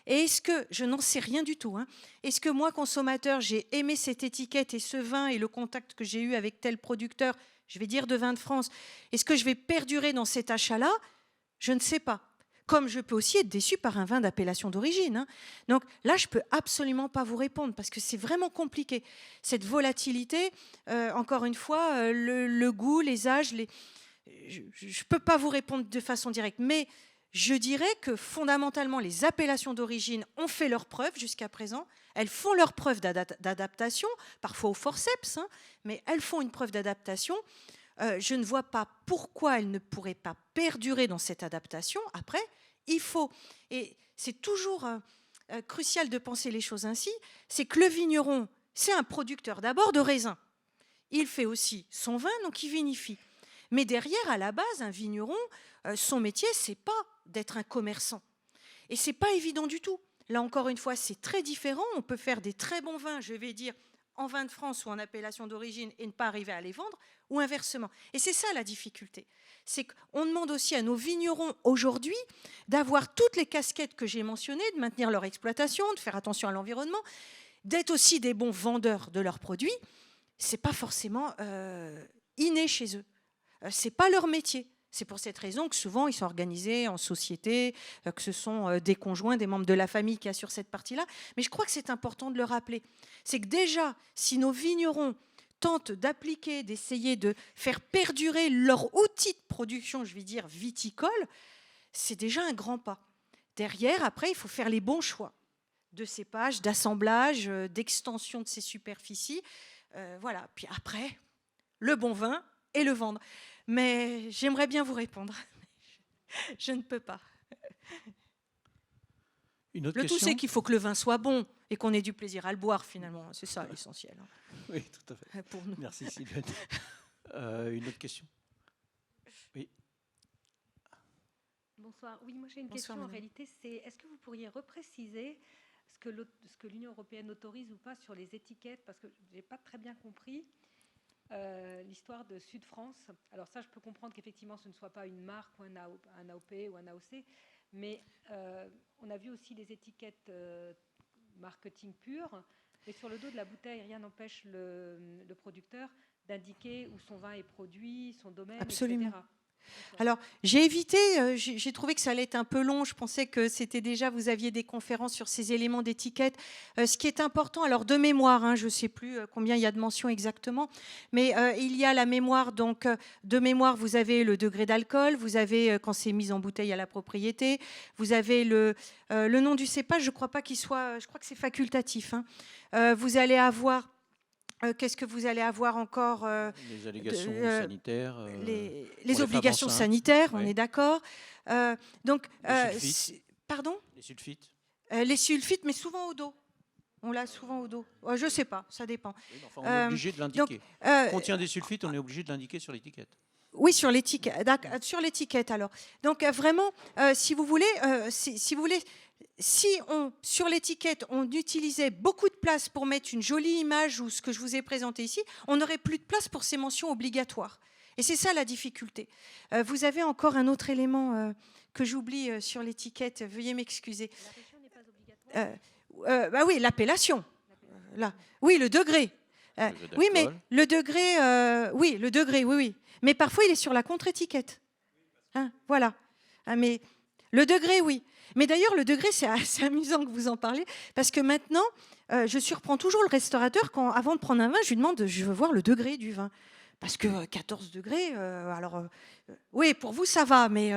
Et est-ce que, je n'en sais rien du tout, hein, est-ce que moi, consommateur, j'ai aimé cette étiquette et ce vin et le contact que j'ai eu avec tel producteur, je vais dire de Vin de France, est-ce que je vais perdurer dans cet achat-là? Je ne sais pas. Comme je peux aussi être déçu par un vin d'appellation d'origine. Hein. Donc là, je ne peux absolument pas vous répondre parce que c'est vraiment compliqué. Cette volatilité, encore une fois, le goût, les âges, je ne peux pas vous répondre de façon directe. Mais je dirais que fondamentalement, les appellations d'origine ont fait leurs preuves jusqu'à présent. Elles font leur preuve d'adaptation, parfois au forceps, hein, mais elles font une preuve d'adaptation. Je ne vois pas pourquoi elles ne pourraient pas perdurer dans cette adaptation. Après, il faut, et c'est toujours crucial de penser les choses ainsi, c'est que le vigneron, c'est un producteur d'abord de raisin. Il fait aussi son vin, donc il vinifie. Mais derrière, à la base, un vigneron, son métier, c'est pas d'être un commerçant. Et c'est pas évident du tout. Là, encore une fois, c'est très différent. On peut faire des très bons vins, je vais dire, en vin de France ou en appellation d'origine et ne pas arriver à les vendre, ou inversement. Et c'est ça la difficulté. C'est qu'on demande aussi à nos vignerons aujourd'hui d'avoir toutes les casquettes que j'ai mentionnées, de maintenir leur exploitation, de faire attention à l'environnement, d'être aussi des bons vendeurs de leurs produits. Ce n'est pas forcément inné chez eux. Ce n'est pas leur métier. C'est pour cette raison que souvent, ils sont organisés en société, que ce sont des conjoints, des membres de la famille qui assurent cette partie-là. Mais je crois que c'est important de le rappeler. C'est que déjà, si nos vignerons tentent d'appliquer, d'essayer de faire perdurer leur outil de production, je vais dire viticole, c'est déjà un grand pas. Derrière, après, il faut faire les bons choix de cépage, d'assemblage, d'extension de ces superficies. Voilà. Puis après, le bon vin et le vendre. Mais j'aimerais bien vous répondre. Je ne peux pas. Une autre Le tout, question? c'est qu'il faut que le vin soit bon et qu'on ait du plaisir à le boire, finalement. C'est ça l'essentiel Oui, tout à fait. pour nous. Merci Sylvaine. Une autre question? Oui. Bonsoir. Oui, moi j'ai une Bonsoir, question en madame. réalité, c'est est-ce que vous pourriez repréciser ce que l'Union européenne autorise ou pas sur les étiquettes, parce que je n'ai pas très bien compris l'histoire de Sud France. Alors ça, je peux comprendre qu'effectivement ce ne soit pas une marque ou un AOP ou un AOC, mais on a vu aussi les étiquettes marketing pur, et sur le dos de la bouteille, rien n'empêche le producteur d'indiquer où son vin est produit, son domaine, Absolument. etc. Alors, j'ai évité, j'ai trouvé que ça allait être un peu long. Je pensais que c'était déjà, vous aviez des conférences sur ces éléments d'étiquette. Ce qui est important, alors de mémoire, hein, je ne sais plus combien il y a de mentions exactement, mais il y a la mémoire. Donc, de mémoire, vous avez le degré d'alcool, vous avez quand c'est mis en bouteille à la propriété, vous avez le nom du cépage, je ne crois pas qu'il soit, je crois que c'est facultatif. Hein. Vous allez avoir... qu'est-ce que vous allez avoir encore Les allégations sanitaires. les obligations femmes enceintes. sanitaires, on Oui. est d'accord. Donc, Les sulfites. pardon, Les sulfites. les sulfites, mais souvent au dos. On l'a souvent au dos. Je ne sais pas, ça dépend. Oui, mais enfin, on est obligé de l'indiquer. Contient des sulfites, on est obligé de l'indiquer sur l'étiquette. Oui, sur l'étiquette. Sur l'étiquette, alors. Donc, vraiment, si vous voulez, sur l'étiquette, on utilisait beaucoup de place pour mettre une jolie image ou ce que je vous ai présenté ici, on n'aurait plus de place pour ces mentions obligatoires. Et c'est ça la difficulté. Vous avez encore un autre élément que j'oublie sur l'étiquette. Veuillez m'excuser. L'appellation n'est pas obligatoire. Bah oui, l'appellation. Là. Oui, le degré. Oui, mais le degré, oui, le degré, oui, oui. Mais parfois, il est sur la contre-étiquette. Hein, voilà. Mais le degré, oui. Mais d'ailleurs, le degré, c'est assez amusant que vous en parliez, parce que maintenant, je surprends toujours le restaurateur quand, avant de prendre un vin, je lui demande, je veux voir le degré du vin. Parce que 14 degrés, oui, pour vous, ça va, mais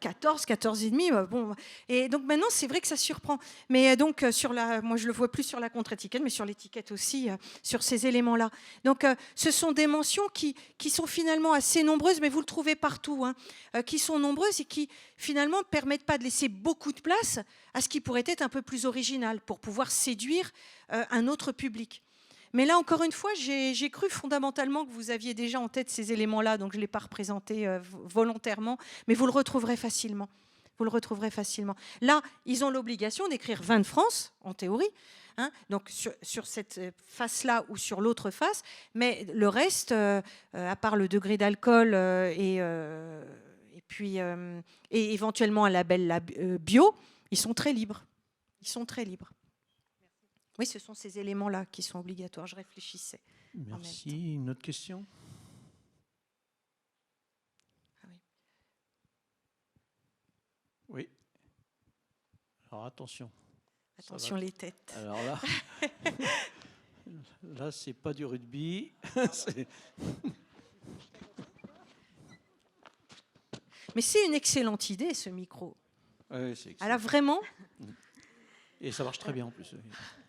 14 et demi, bon. Et donc maintenant, c'est vrai que ça surprend. Mais donc, moi, je le vois plus sur la contre-étiquette, mais sur l'étiquette aussi, sur ces éléments-là. Donc, ce sont des mentions qui sont finalement assez nombreuses, mais vous le trouvez partout, hein, qui sont nombreuses et qui, finalement, permettent pas de laisser beaucoup de place à ce qui pourrait être un peu plus original pour pouvoir séduire un autre public. Mais là, encore une fois, j'ai cru fondamentalement que vous aviez déjà en tête ces éléments-là, donc je ne l'ai pas représenté volontairement, mais vous le retrouverez facilement. Vous le retrouverez facilement. Là, ils ont l'obligation d'écrire vin de France, en théorie, hein, donc sur cette face-là ou sur l'autre face, mais le reste, à part le degré d'alcool et éventuellement un label bio, ils sont très libres. Ils sont très libres. Oui, ce sont ces éléments-là qui sont obligatoires. Je réfléchissais. Merci. Une autre question? Ah oui. Oui. Alors attention. Attention les têtes. Alors là, c'est pas du rugby. Mais c'est une excellente idée, ce micro. Oui, c'est Alors vraiment. Et ça marche très bien en plus.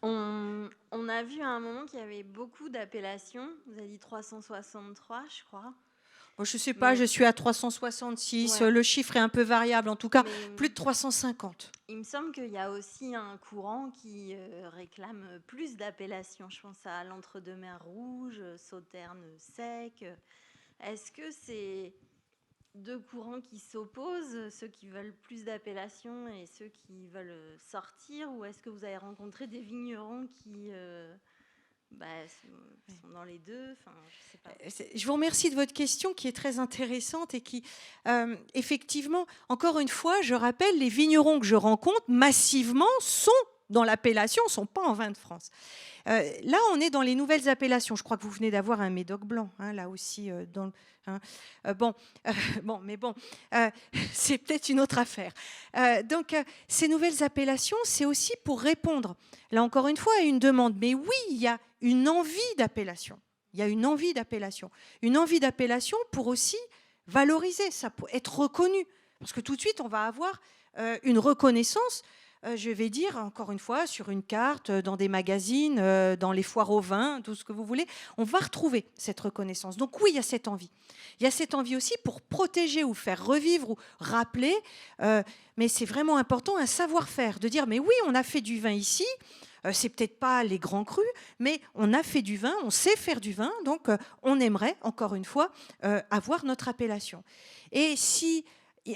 On a vu à un moment qu'il y avait beaucoup d'appellations. Vous avez dit 363, je crois. Bon, je ne sais pas, Mais... je suis à 366. Ouais. Le chiffre est un peu variable. En tout cas, Mais... plus de 350. Il me semble qu'il y a aussi un courant qui réclame plus d'appellations. Je pense à l'Entre-deux-Mers rouge, Sauterne sec. Est-ce que c'est deux courants qui s'opposent, ceux qui veulent plus d'appellations et ceux qui veulent sortir, ou est-ce que vous avez rencontré des vignerons qui sont dans les deux? Enfin, je sais pas. Je vous remercie de votre question qui est très intéressante et qui, effectivement, encore une fois, je rappelle, les vignerons que je rencontre massivement sont dans l'appellation, ne sont pas en vin de France. Là, on est dans les nouvelles appellations. Je crois que vous venez d'avoir un médoc blanc, hein, là aussi. C'est peut-être une autre affaire. Donc, ces nouvelles appellations, c'est aussi pour répondre, là encore une fois, à une demande. Mais oui, il y a une envie d'appellation. Il y a une envie d'appellation. Une envie d'appellation pour aussi valoriser ça, pour être reconnu. Parce que tout de suite, on va avoir une reconnaissance je vais dire, encore une fois, sur une carte, dans des magazines, dans les foires au vin, tout ce que vous voulez, on va retrouver cette reconnaissance. Donc oui, il y a cette envie. Il y a cette envie aussi pour protéger ou faire revivre ou rappeler, mais c'est vraiment important, un savoir-faire, de dire, mais oui, on a fait du vin ici, c'est peut-être pas les grands crus, mais on a fait du vin, on sait faire du vin, donc on aimerait, encore une fois, avoir notre appellation. Et si,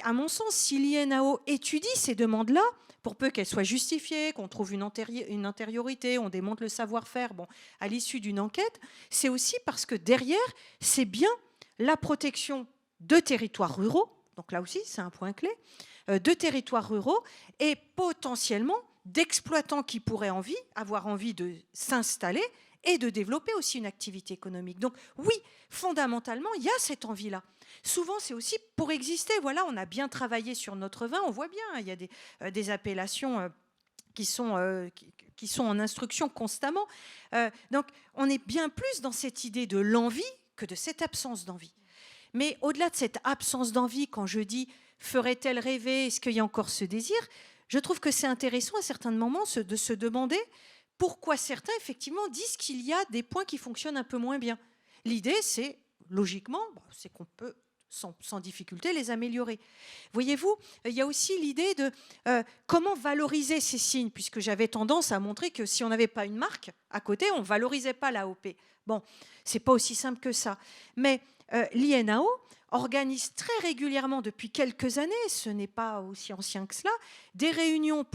à mon sens, si l'INAO étudie ces demandes-là, pour peu qu'elles soient justifiées, qu'on trouve une antériorité, on démontre le savoir-faire, bon, à l'issue d'une enquête, c'est aussi parce que derrière, c'est bien la protection de territoires ruraux, donc là aussi, c'est un point clé, de territoires ruraux et potentiellement d'exploitants qui pourraient avoir envie de s'installer et de développer aussi une activité économique. Donc oui, fondamentalement, il y a cette envie-là. Souvent, c'est aussi pour exister. Voilà, on a bien travaillé sur notre vin, on voit bien, il y a des appellations qui sont en instruction constamment. Donc on est bien plus dans cette idée de l'envie que de cette absence d'envie. Mais au-delà de cette absence d'envie, quand je dis « ferait-elle rêver ? Est-ce qu'il y a encore ce désir ?» Je trouve que c'est intéressant à certains moments de se demander pourquoi certains, effectivement, disent qu'il y a des points qui fonctionnent un peu moins bien. L'idée, c'est, logiquement, c'est qu'on peut sans difficulté les améliorer. Voyez-vous, il y a aussi l'idée de comment valoriser ces signes, puisque j'avais tendance à montrer que si on n'avait pas une marque à côté, on ne valorisait pas l'AOP. Bon, c'est pas aussi simple que ça. Mais l'INAO organise très régulièrement depuis quelques années, ce n'est pas aussi ancien que cela, des réunions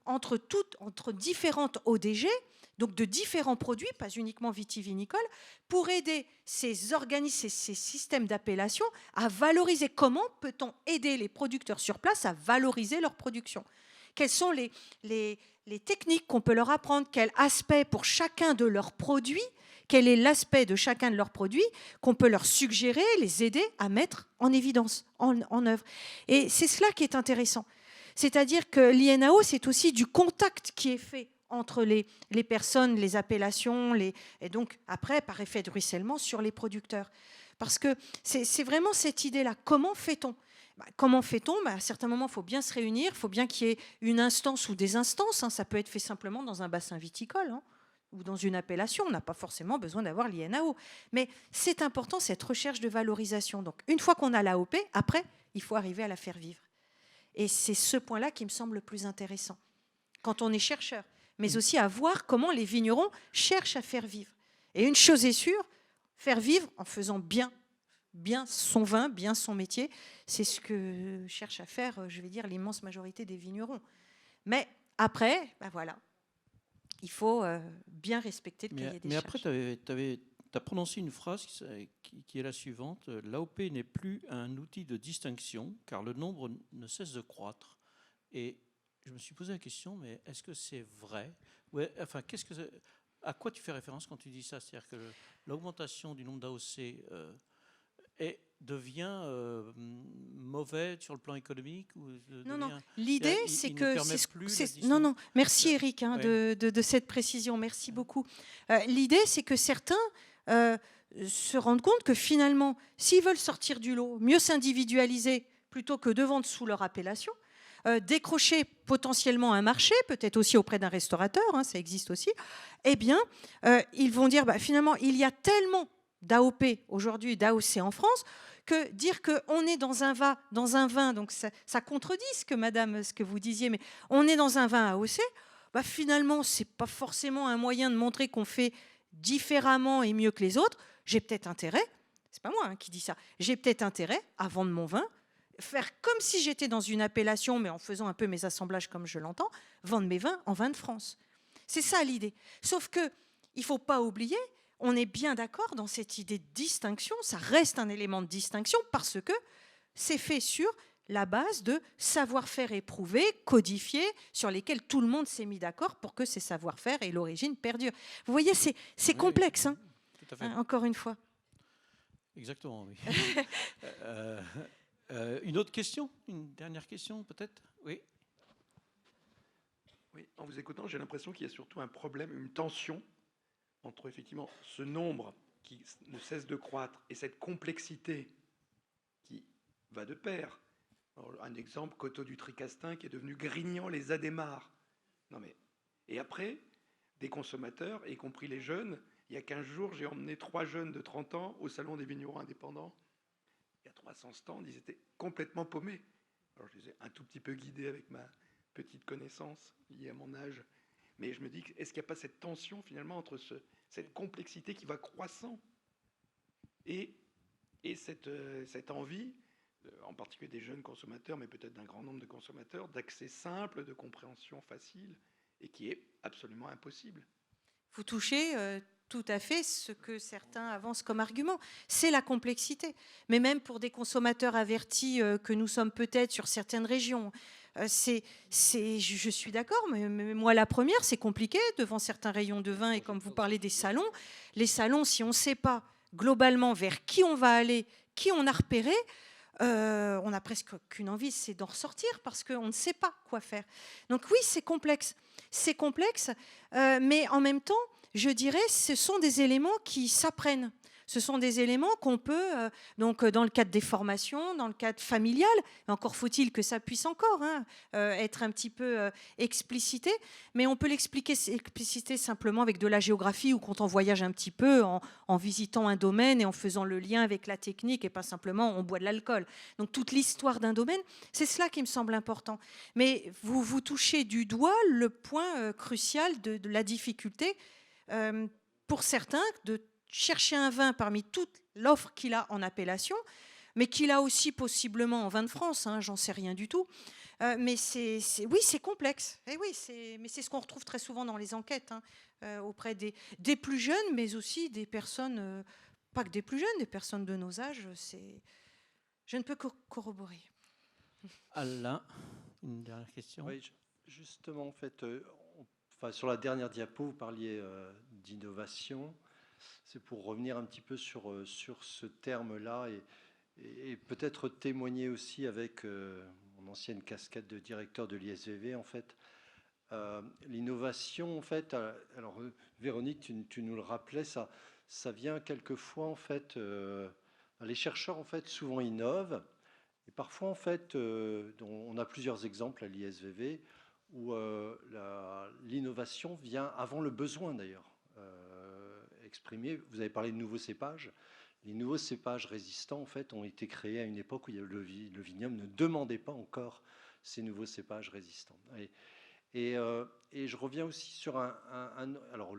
entre différentes ODG, donc de différents produits, pas uniquement vitivinicoles, pour aider ces organismes, ces systèmes d'appellation à valoriser. Comment peut-on aider les producteurs sur place à valoriser leur production ? Quelles sont les techniques qu'on peut leur apprendre ? Quel aspect pour chacun de leurs produits ? Quel est l'aspect de chacun de leurs produits qu'on peut leur suggérer, les aider à mettre en évidence, en œuvre. Et c'est cela qui est intéressant. C'est-à-dire que l'INAO, c'est aussi du contact qui est fait entre les personnes, les appellations, et donc après, par effet de ruissellement, sur les producteurs. Parce que c'est vraiment cette idée-là. Comment fait-on ? Comment fait-on ? À certains moments, il faut bien se réunir, il faut bien qu'il y ait une instance ou des instances. Ça peut être fait simplement dans un bassin viticole, ou dans une appellation, on n'a pas forcément besoin d'avoir l'INAO. Mais c'est important, cette recherche de valorisation. Donc, une fois qu'on a l'AOP, après, il faut arriver à la faire vivre. Et c'est ce point-là qui me semble le plus intéressant, quand on est chercheur, mais aussi à voir comment les vignerons cherchent à faire vivre. Et une chose est sûre, faire vivre en faisant bien son vin, bien son métier, c'est ce que cherche à faire, je vais dire, l'immense majorité des vignerons. Mais après, voilà. Il faut bien respecter le cahier des charges. Mais après, tu as prononcé une phrase qui est la suivante. L'AOP n'est plus un outil de distinction car le nombre ne cesse de croître. Et je me suis posé la question, mais est-ce que c'est vrai ? Ouais, enfin, à quoi tu fais référence quand tu dis ça ? C'est-à-dire que l'augmentation du nombre d'AOC devient mauvais sur le plan économique ou Non. L'idée, c'est que... Non, merci Eric ouais. de cette précision. Merci beaucoup. L'idée, c'est que certains se rendent compte que finalement, s'ils veulent sortir du lot, mieux s'individualiser plutôt que de vendre sous leur appellation, décrocher potentiellement un marché, peut-être aussi auprès d'un restaurateur, ça existe aussi, eh bien, ils vont dire, finalement, il y a tellement d'AOP aujourd'hui, d'AOC en France, que dire qu'on est dans un vin, donc ça contredit ce que vous disiez, mais on est dans un vin AOC, finalement, ce n'est pas forcément un moyen de montrer qu'on fait différemment et mieux que les autres. J'ai peut-être intérêt, c'est pas moi qui dis ça, j'ai peut-être intérêt à vendre mon vin, faire comme si j'étais dans une appellation, mais en faisant un peu mes assemblages comme je l'entends, vendre mes vins en vin de France. C'est ça l'idée. Sauf qu'il ne faut pas oublier, on est bien d'accord dans cette idée de distinction, ça reste un élément de distinction parce que c'est fait sur la base de savoir-faire éprouvés, codifiés, sur lesquels tout le monde s'est mis d'accord pour que ces savoir-faire et l'origine perdurent. Vous voyez, c'est complexe, tout à fait. Encore une fois. Exactement, oui. Une autre question ? Une dernière question, peut-être ? Oui. Oui, en vous écoutant, j'ai l'impression qu'il y a surtout un problème, une tension entre effectivement ce nombre qui ne cesse de croître et cette complexité qui va de pair. Alors, un exemple, Coteau du Tricastin qui est devenu Grignan les Adhémars. Non mais, et après, des consommateurs, y compris les jeunes, il y a 15 jours, j'ai emmené 3 jeunes de 30 ans au Salon des vignerons indépendants. Il y a 300 stands, ils étaient complètement paumés. Alors je les ai un tout petit peu guidés avec ma petite connaissance liée à mon âge. Mais je me dis, est-ce qu'il n'y a pas cette tension finalement entre cette complexité qui va croissant et cette envie, en particulier des jeunes consommateurs, mais peut-être d'un grand nombre de consommateurs, d'accès simple, de compréhension facile, et qui est absolument impossible. Vous touchez tout à fait ce que certains avancent comme argument, c'est la complexité. Mais même pour des consommateurs avertis que nous sommes peut-être sur certaines régions, je suis d'accord, mais moi la première, c'est compliqué devant certains rayons de vin, et comme vous parlez des salons, les salons, si on ne sait pas globalement vers qui on va aller, qui on a repéré, on n'a presque qu'une envie, c'est d'en ressortir parce qu'on ne sait pas quoi faire. Donc oui, c'est complexe, mais en même temps, je dirais, ce sont des éléments qui s'apprennent. Ce sont des éléments qu'on peut, donc dans le cadre des formations, dans le cadre familial, encore faut-il que ça puisse encore être un petit peu explicité, mais on peut expliciter simplement avec de la géographie ou quand on voyage un petit peu en visitant un domaine et en faisant le lien avec la technique et pas simplement on boit de l'alcool. Donc toute l'histoire d'un domaine, c'est cela qui me semble important. Mais vous touchez du doigt le point crucial de la difficulté pour certains de chercher un vin parmi toute l'offre qu'il a en appellation, mais qu'il a aussi possiblement en vin de France, j'en sais rien du tout. Mais oui, c'est complexe. Et oui, mais c'est ce qu'on retrouve très souvent dans les enquêtes, auprès des plus jeunes, mais aussi des personnes, pas que des plus jeunes, des personnes de nos âges. Je ne peux que corroborer. Alain, une dernière question. Oui, justement, en fait, sur la dernière diapo, vous parliez d'innovation. C'est pour revenir un petit peu sur ce terme-là et peut-être témoigner aussi avec mon ancienne casquette de directeur de l'ISVV, en fait. L'innovation, en fait, alors Véronique, tu nous le rappelais, ça vient quelquefois, en fait, les chercheurs, en fait, souvent innovent, et parfois, en fait, on a plusieurs exemples à l'ISVV, où l'innovation vient avant le besoin, d'ailleurs. Exprimé. Vous avez parlé de nouveaux cépages. Les nouveaux cépages résistants, en fait, ont été créés à une époque où le vignoble ne demandait pas encore ces nouveaux cépages résistants. Et je reviens aussi sur alors,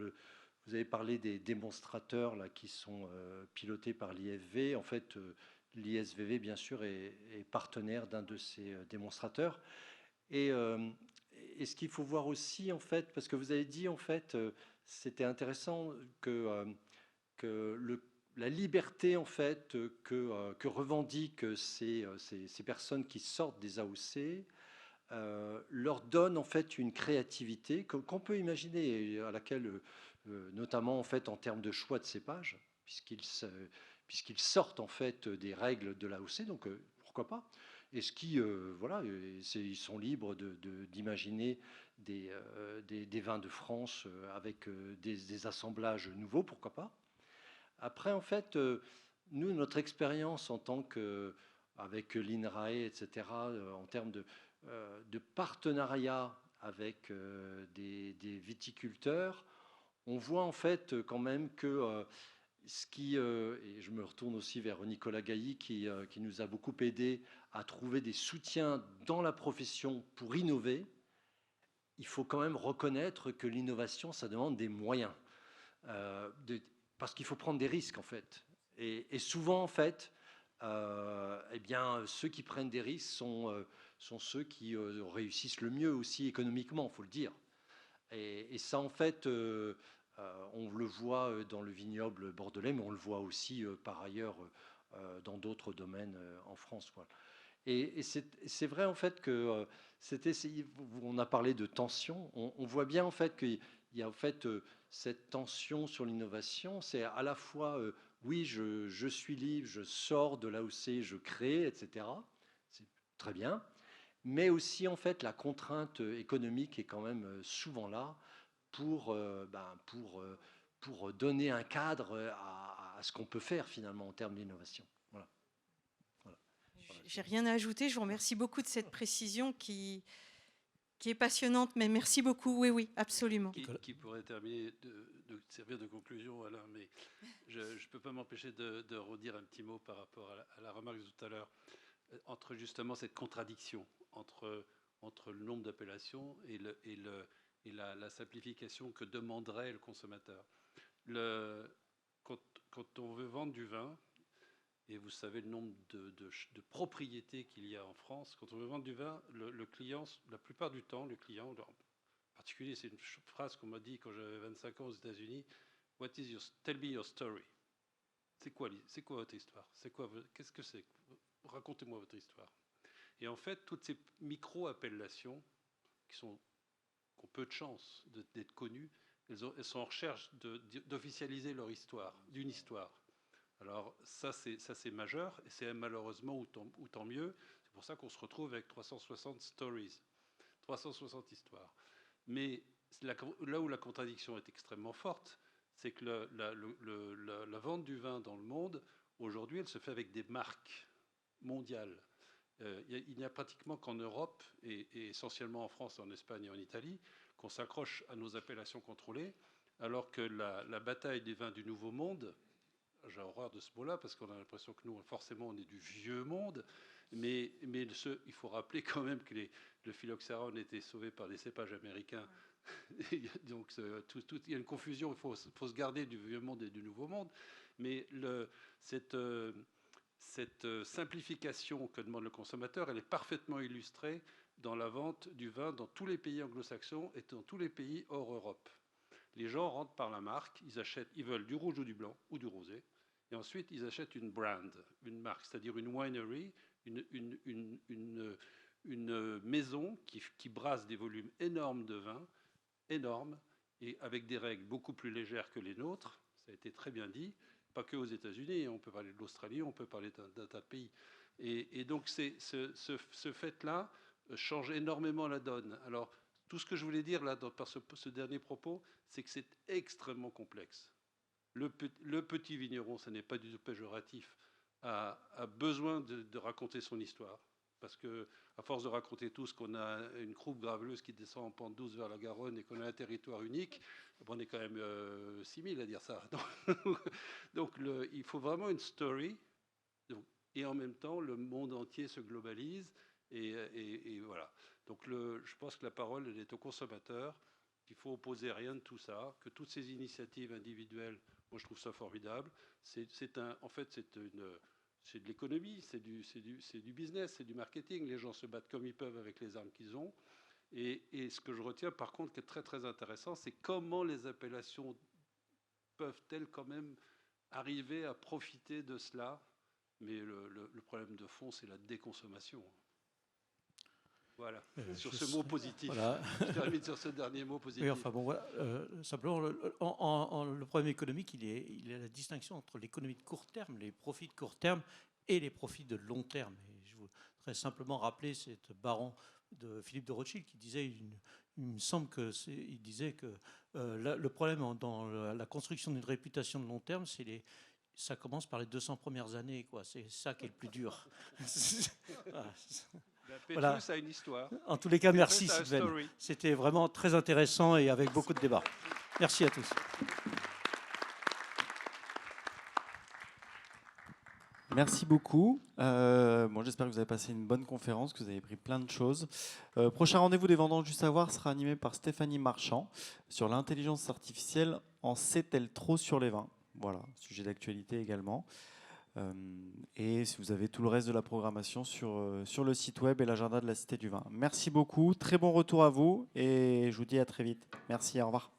vous avez parlé des démonstrateurs là, qui sont pilotés par l'IFV. En fait, l'ISVV, bien sûr, est partenaire d'un de ces démonstrateurs. Et ce qu'il faut voir aussi, en fait, parce que vous avez dit, en fait, c'était intéressant que la liberté, en fait, que revendiquent ces personnes qui sortent des AOC leur donne, en fait, une créativité qu'on peut imaginer, à laquelle, notamment, en fait, en termes de choix de cépage, puisqu'ils sortent, en fait, des règles de l'AOC, donc pourquoi pas. Et ce qui, voilà, ils sont libres d'imaginer des vins de France avec des assemblages nouveaux, pourquoi pas. Après, en fait, nous, notre expérience en tant avec l'INRAE, etc., en termes de partenariat avec des viticulteurs, on voit en fait quand même que et je me retourne aussi vers Nicolas Gailly qui nous a beaucoup aidé à trouver des soutiens dans la profession pour innover. Il faut quand même reconnaître que l'innovation, ça demande des moyens, parce qu'il faut prendre des risques en fait. Et souvent en fait, eh bien, ceux qui prennent des risques sont ceux qui réussissent le mieux aussi économiquement, il faut le dire. Et ça en fait, on le voit dans le vignoble bordelais, mais on le voit aussi par ailleurs dans d'autres domaines en France. Voilà. Et c'est vrai en fait que on a parlé de tension. On voit bien en fait qu'il y a en fait cette tension sur l'innovation. C'est à la fois oui, je suis libre, je sors de l'AOC, je crée, etc. C'est très bien. Mais aussi en fait la contrainte économique est quand même souvent là pour donner un cadre à ce qu'on peut faire finalement en termes d'innovation. Voilà. J'ai rien à ajouter. Je vous remercie beaucoup de cette précision qui est passionnante, mais merci beaucoup. Oui, oui, absolument. Qui pourrait terminer, de servir de conclusion, Alain, mais je ne peux pas m'empêcher de redire un petit mot par rapport à la remarque de tout à l'heure, entre justement cette contradiction entre le nombre d'appellations et la simplification que demanderait le consommateur. Quand on veut vendre du vin, et vous savez le nombre de propriétés qu'il y a en France, quand on veut vendre du vin, le client, la plupart du temps, le client, en particulier, c'est une phrase qu'on m'a dit quand j'avais 25 ans aux États-Unis, Tell me your story. C'est quoi votre histoire? Qu'est-ce que c'est? Racontez-moi votre histoire. Et en fait, toutes ces micro-appellations qui ont peu de chance d'être connues, elles sont en recherche d'officialiser leur histoire, d'une histoire. Alors ça c'est majeur, et c'est malheureusement, ou tant mieux, c'est pour ça qu'on se retrouve avec 360 stories, 360 histoires. Mais là où la contradiction est extrêmement forte, c'est que la vente du vin dans le monde, aujourd'hui, elle se fait avec des marques mondiales. Il n'y a pratiquement qu'en Europe, et essentiellement en France, en Espagne et en Italie, qu'on s'accroche à nos appellations contrôlées, alors que la bataille des vins du Nouveau Monde, j'ai horreur de ce mot-là, parce qu'on a l'impression que nous, forcément, on est du vieux monde, mais il faut rappeler quand même que le phylloxérone était sauvé par des cépages américains. Donc il y a une confusion, il faut se garder du vieux monde et du nouveau monde, mais cette simplification que demande le consommateur, elle est parfaitement illustrée dans la vente du vin dans tous les pays anglo-saxons et dans tous les pays hors Europe. Les gens rentrent par la marque, ils veulent du rouge ou du blanc ou du rosé, et ensuite ils achètent une brand, une marque, c'est-à-dire une winery, une maison qui brasse des volumes énormes de vin, énormes, et avec des règles beaucoup plus légères que les nôtres, ça a été très bien dit, pas que aux États-Unis, on peut parler de l'Australie, on peut parler d'un tas de pays. Et donc ce fait-là change énormément la donne. Alors, tout ce que je voulais dire là par ce dernier propos, c'est que c'est extrêmement complexe. Le petit vigneron, ce n'est pas du tout péjoratif, a besoin de raconter son histoire. Parce qu'à force de raconter tous qu'on a une croupe graveleuse qui descend en pente douce vers la Garonne et qu'on a un territoire unique, on est quand même 6000 à dire ça. Donc il faut vraiment une story. Et en même temps, le monde entier se globalise. Et voilà. Donc je pense que la parole, elle est au consommateur, qu'il faut opposer rien de tout ça, que toutes ces initiatives individuelles, moi je trouve ça formidable. En fait, c'est de l'économie, c'est du business, c'est du marketing. Les gens se battent comme ils peuvent avec les armes qu'ils ont. Et ce que je retiens par contre qui est très très intéressant, c'est comment les appellations peuvent-elles quand même arriver à profiter de cela. Mais le problème de fond, c'est la déconsommation. Voilà, sur ce mot positif. Voilà. Je termine sur ce dernier mot positif. Oui, enfin bon, voilà. Simplement, le problème économique, il y a la distinction entre l'économie de court terme, les profits de court terme et les profits de long terme. Et je voudrais simplement rappeler cet baron de Philippe de Rothschild qui disait, il me semble il disait que le problème dans la construction d'une réputation de long terme, ça commence par les 200 premières années, quoi. C'est ça qui est le plus dur. Voilà. Pétrus a une histoire. En tous les cas, merci Sylvain. C'était vraiment très intéressant et avec beaucoup de débats. Merci à tous. Merci beaucoup. J'espère que vous avez passé une bonne conférence, que vous avez pris plein de choses. Prochain rendez-vous des Vendanges du Savoir sera animé par Stéphanie Marchand sur l'intelligence artificielle. En sait-elle trop sur les vins? Voilà, sujet d'actualité également. Et si vous avez tout le reste de la programmation sur le site web et l'agenda de la Cité du Vin. Merci beaucoup, très bon retour à vous et je vous dis à très vite. Merci, au revoir.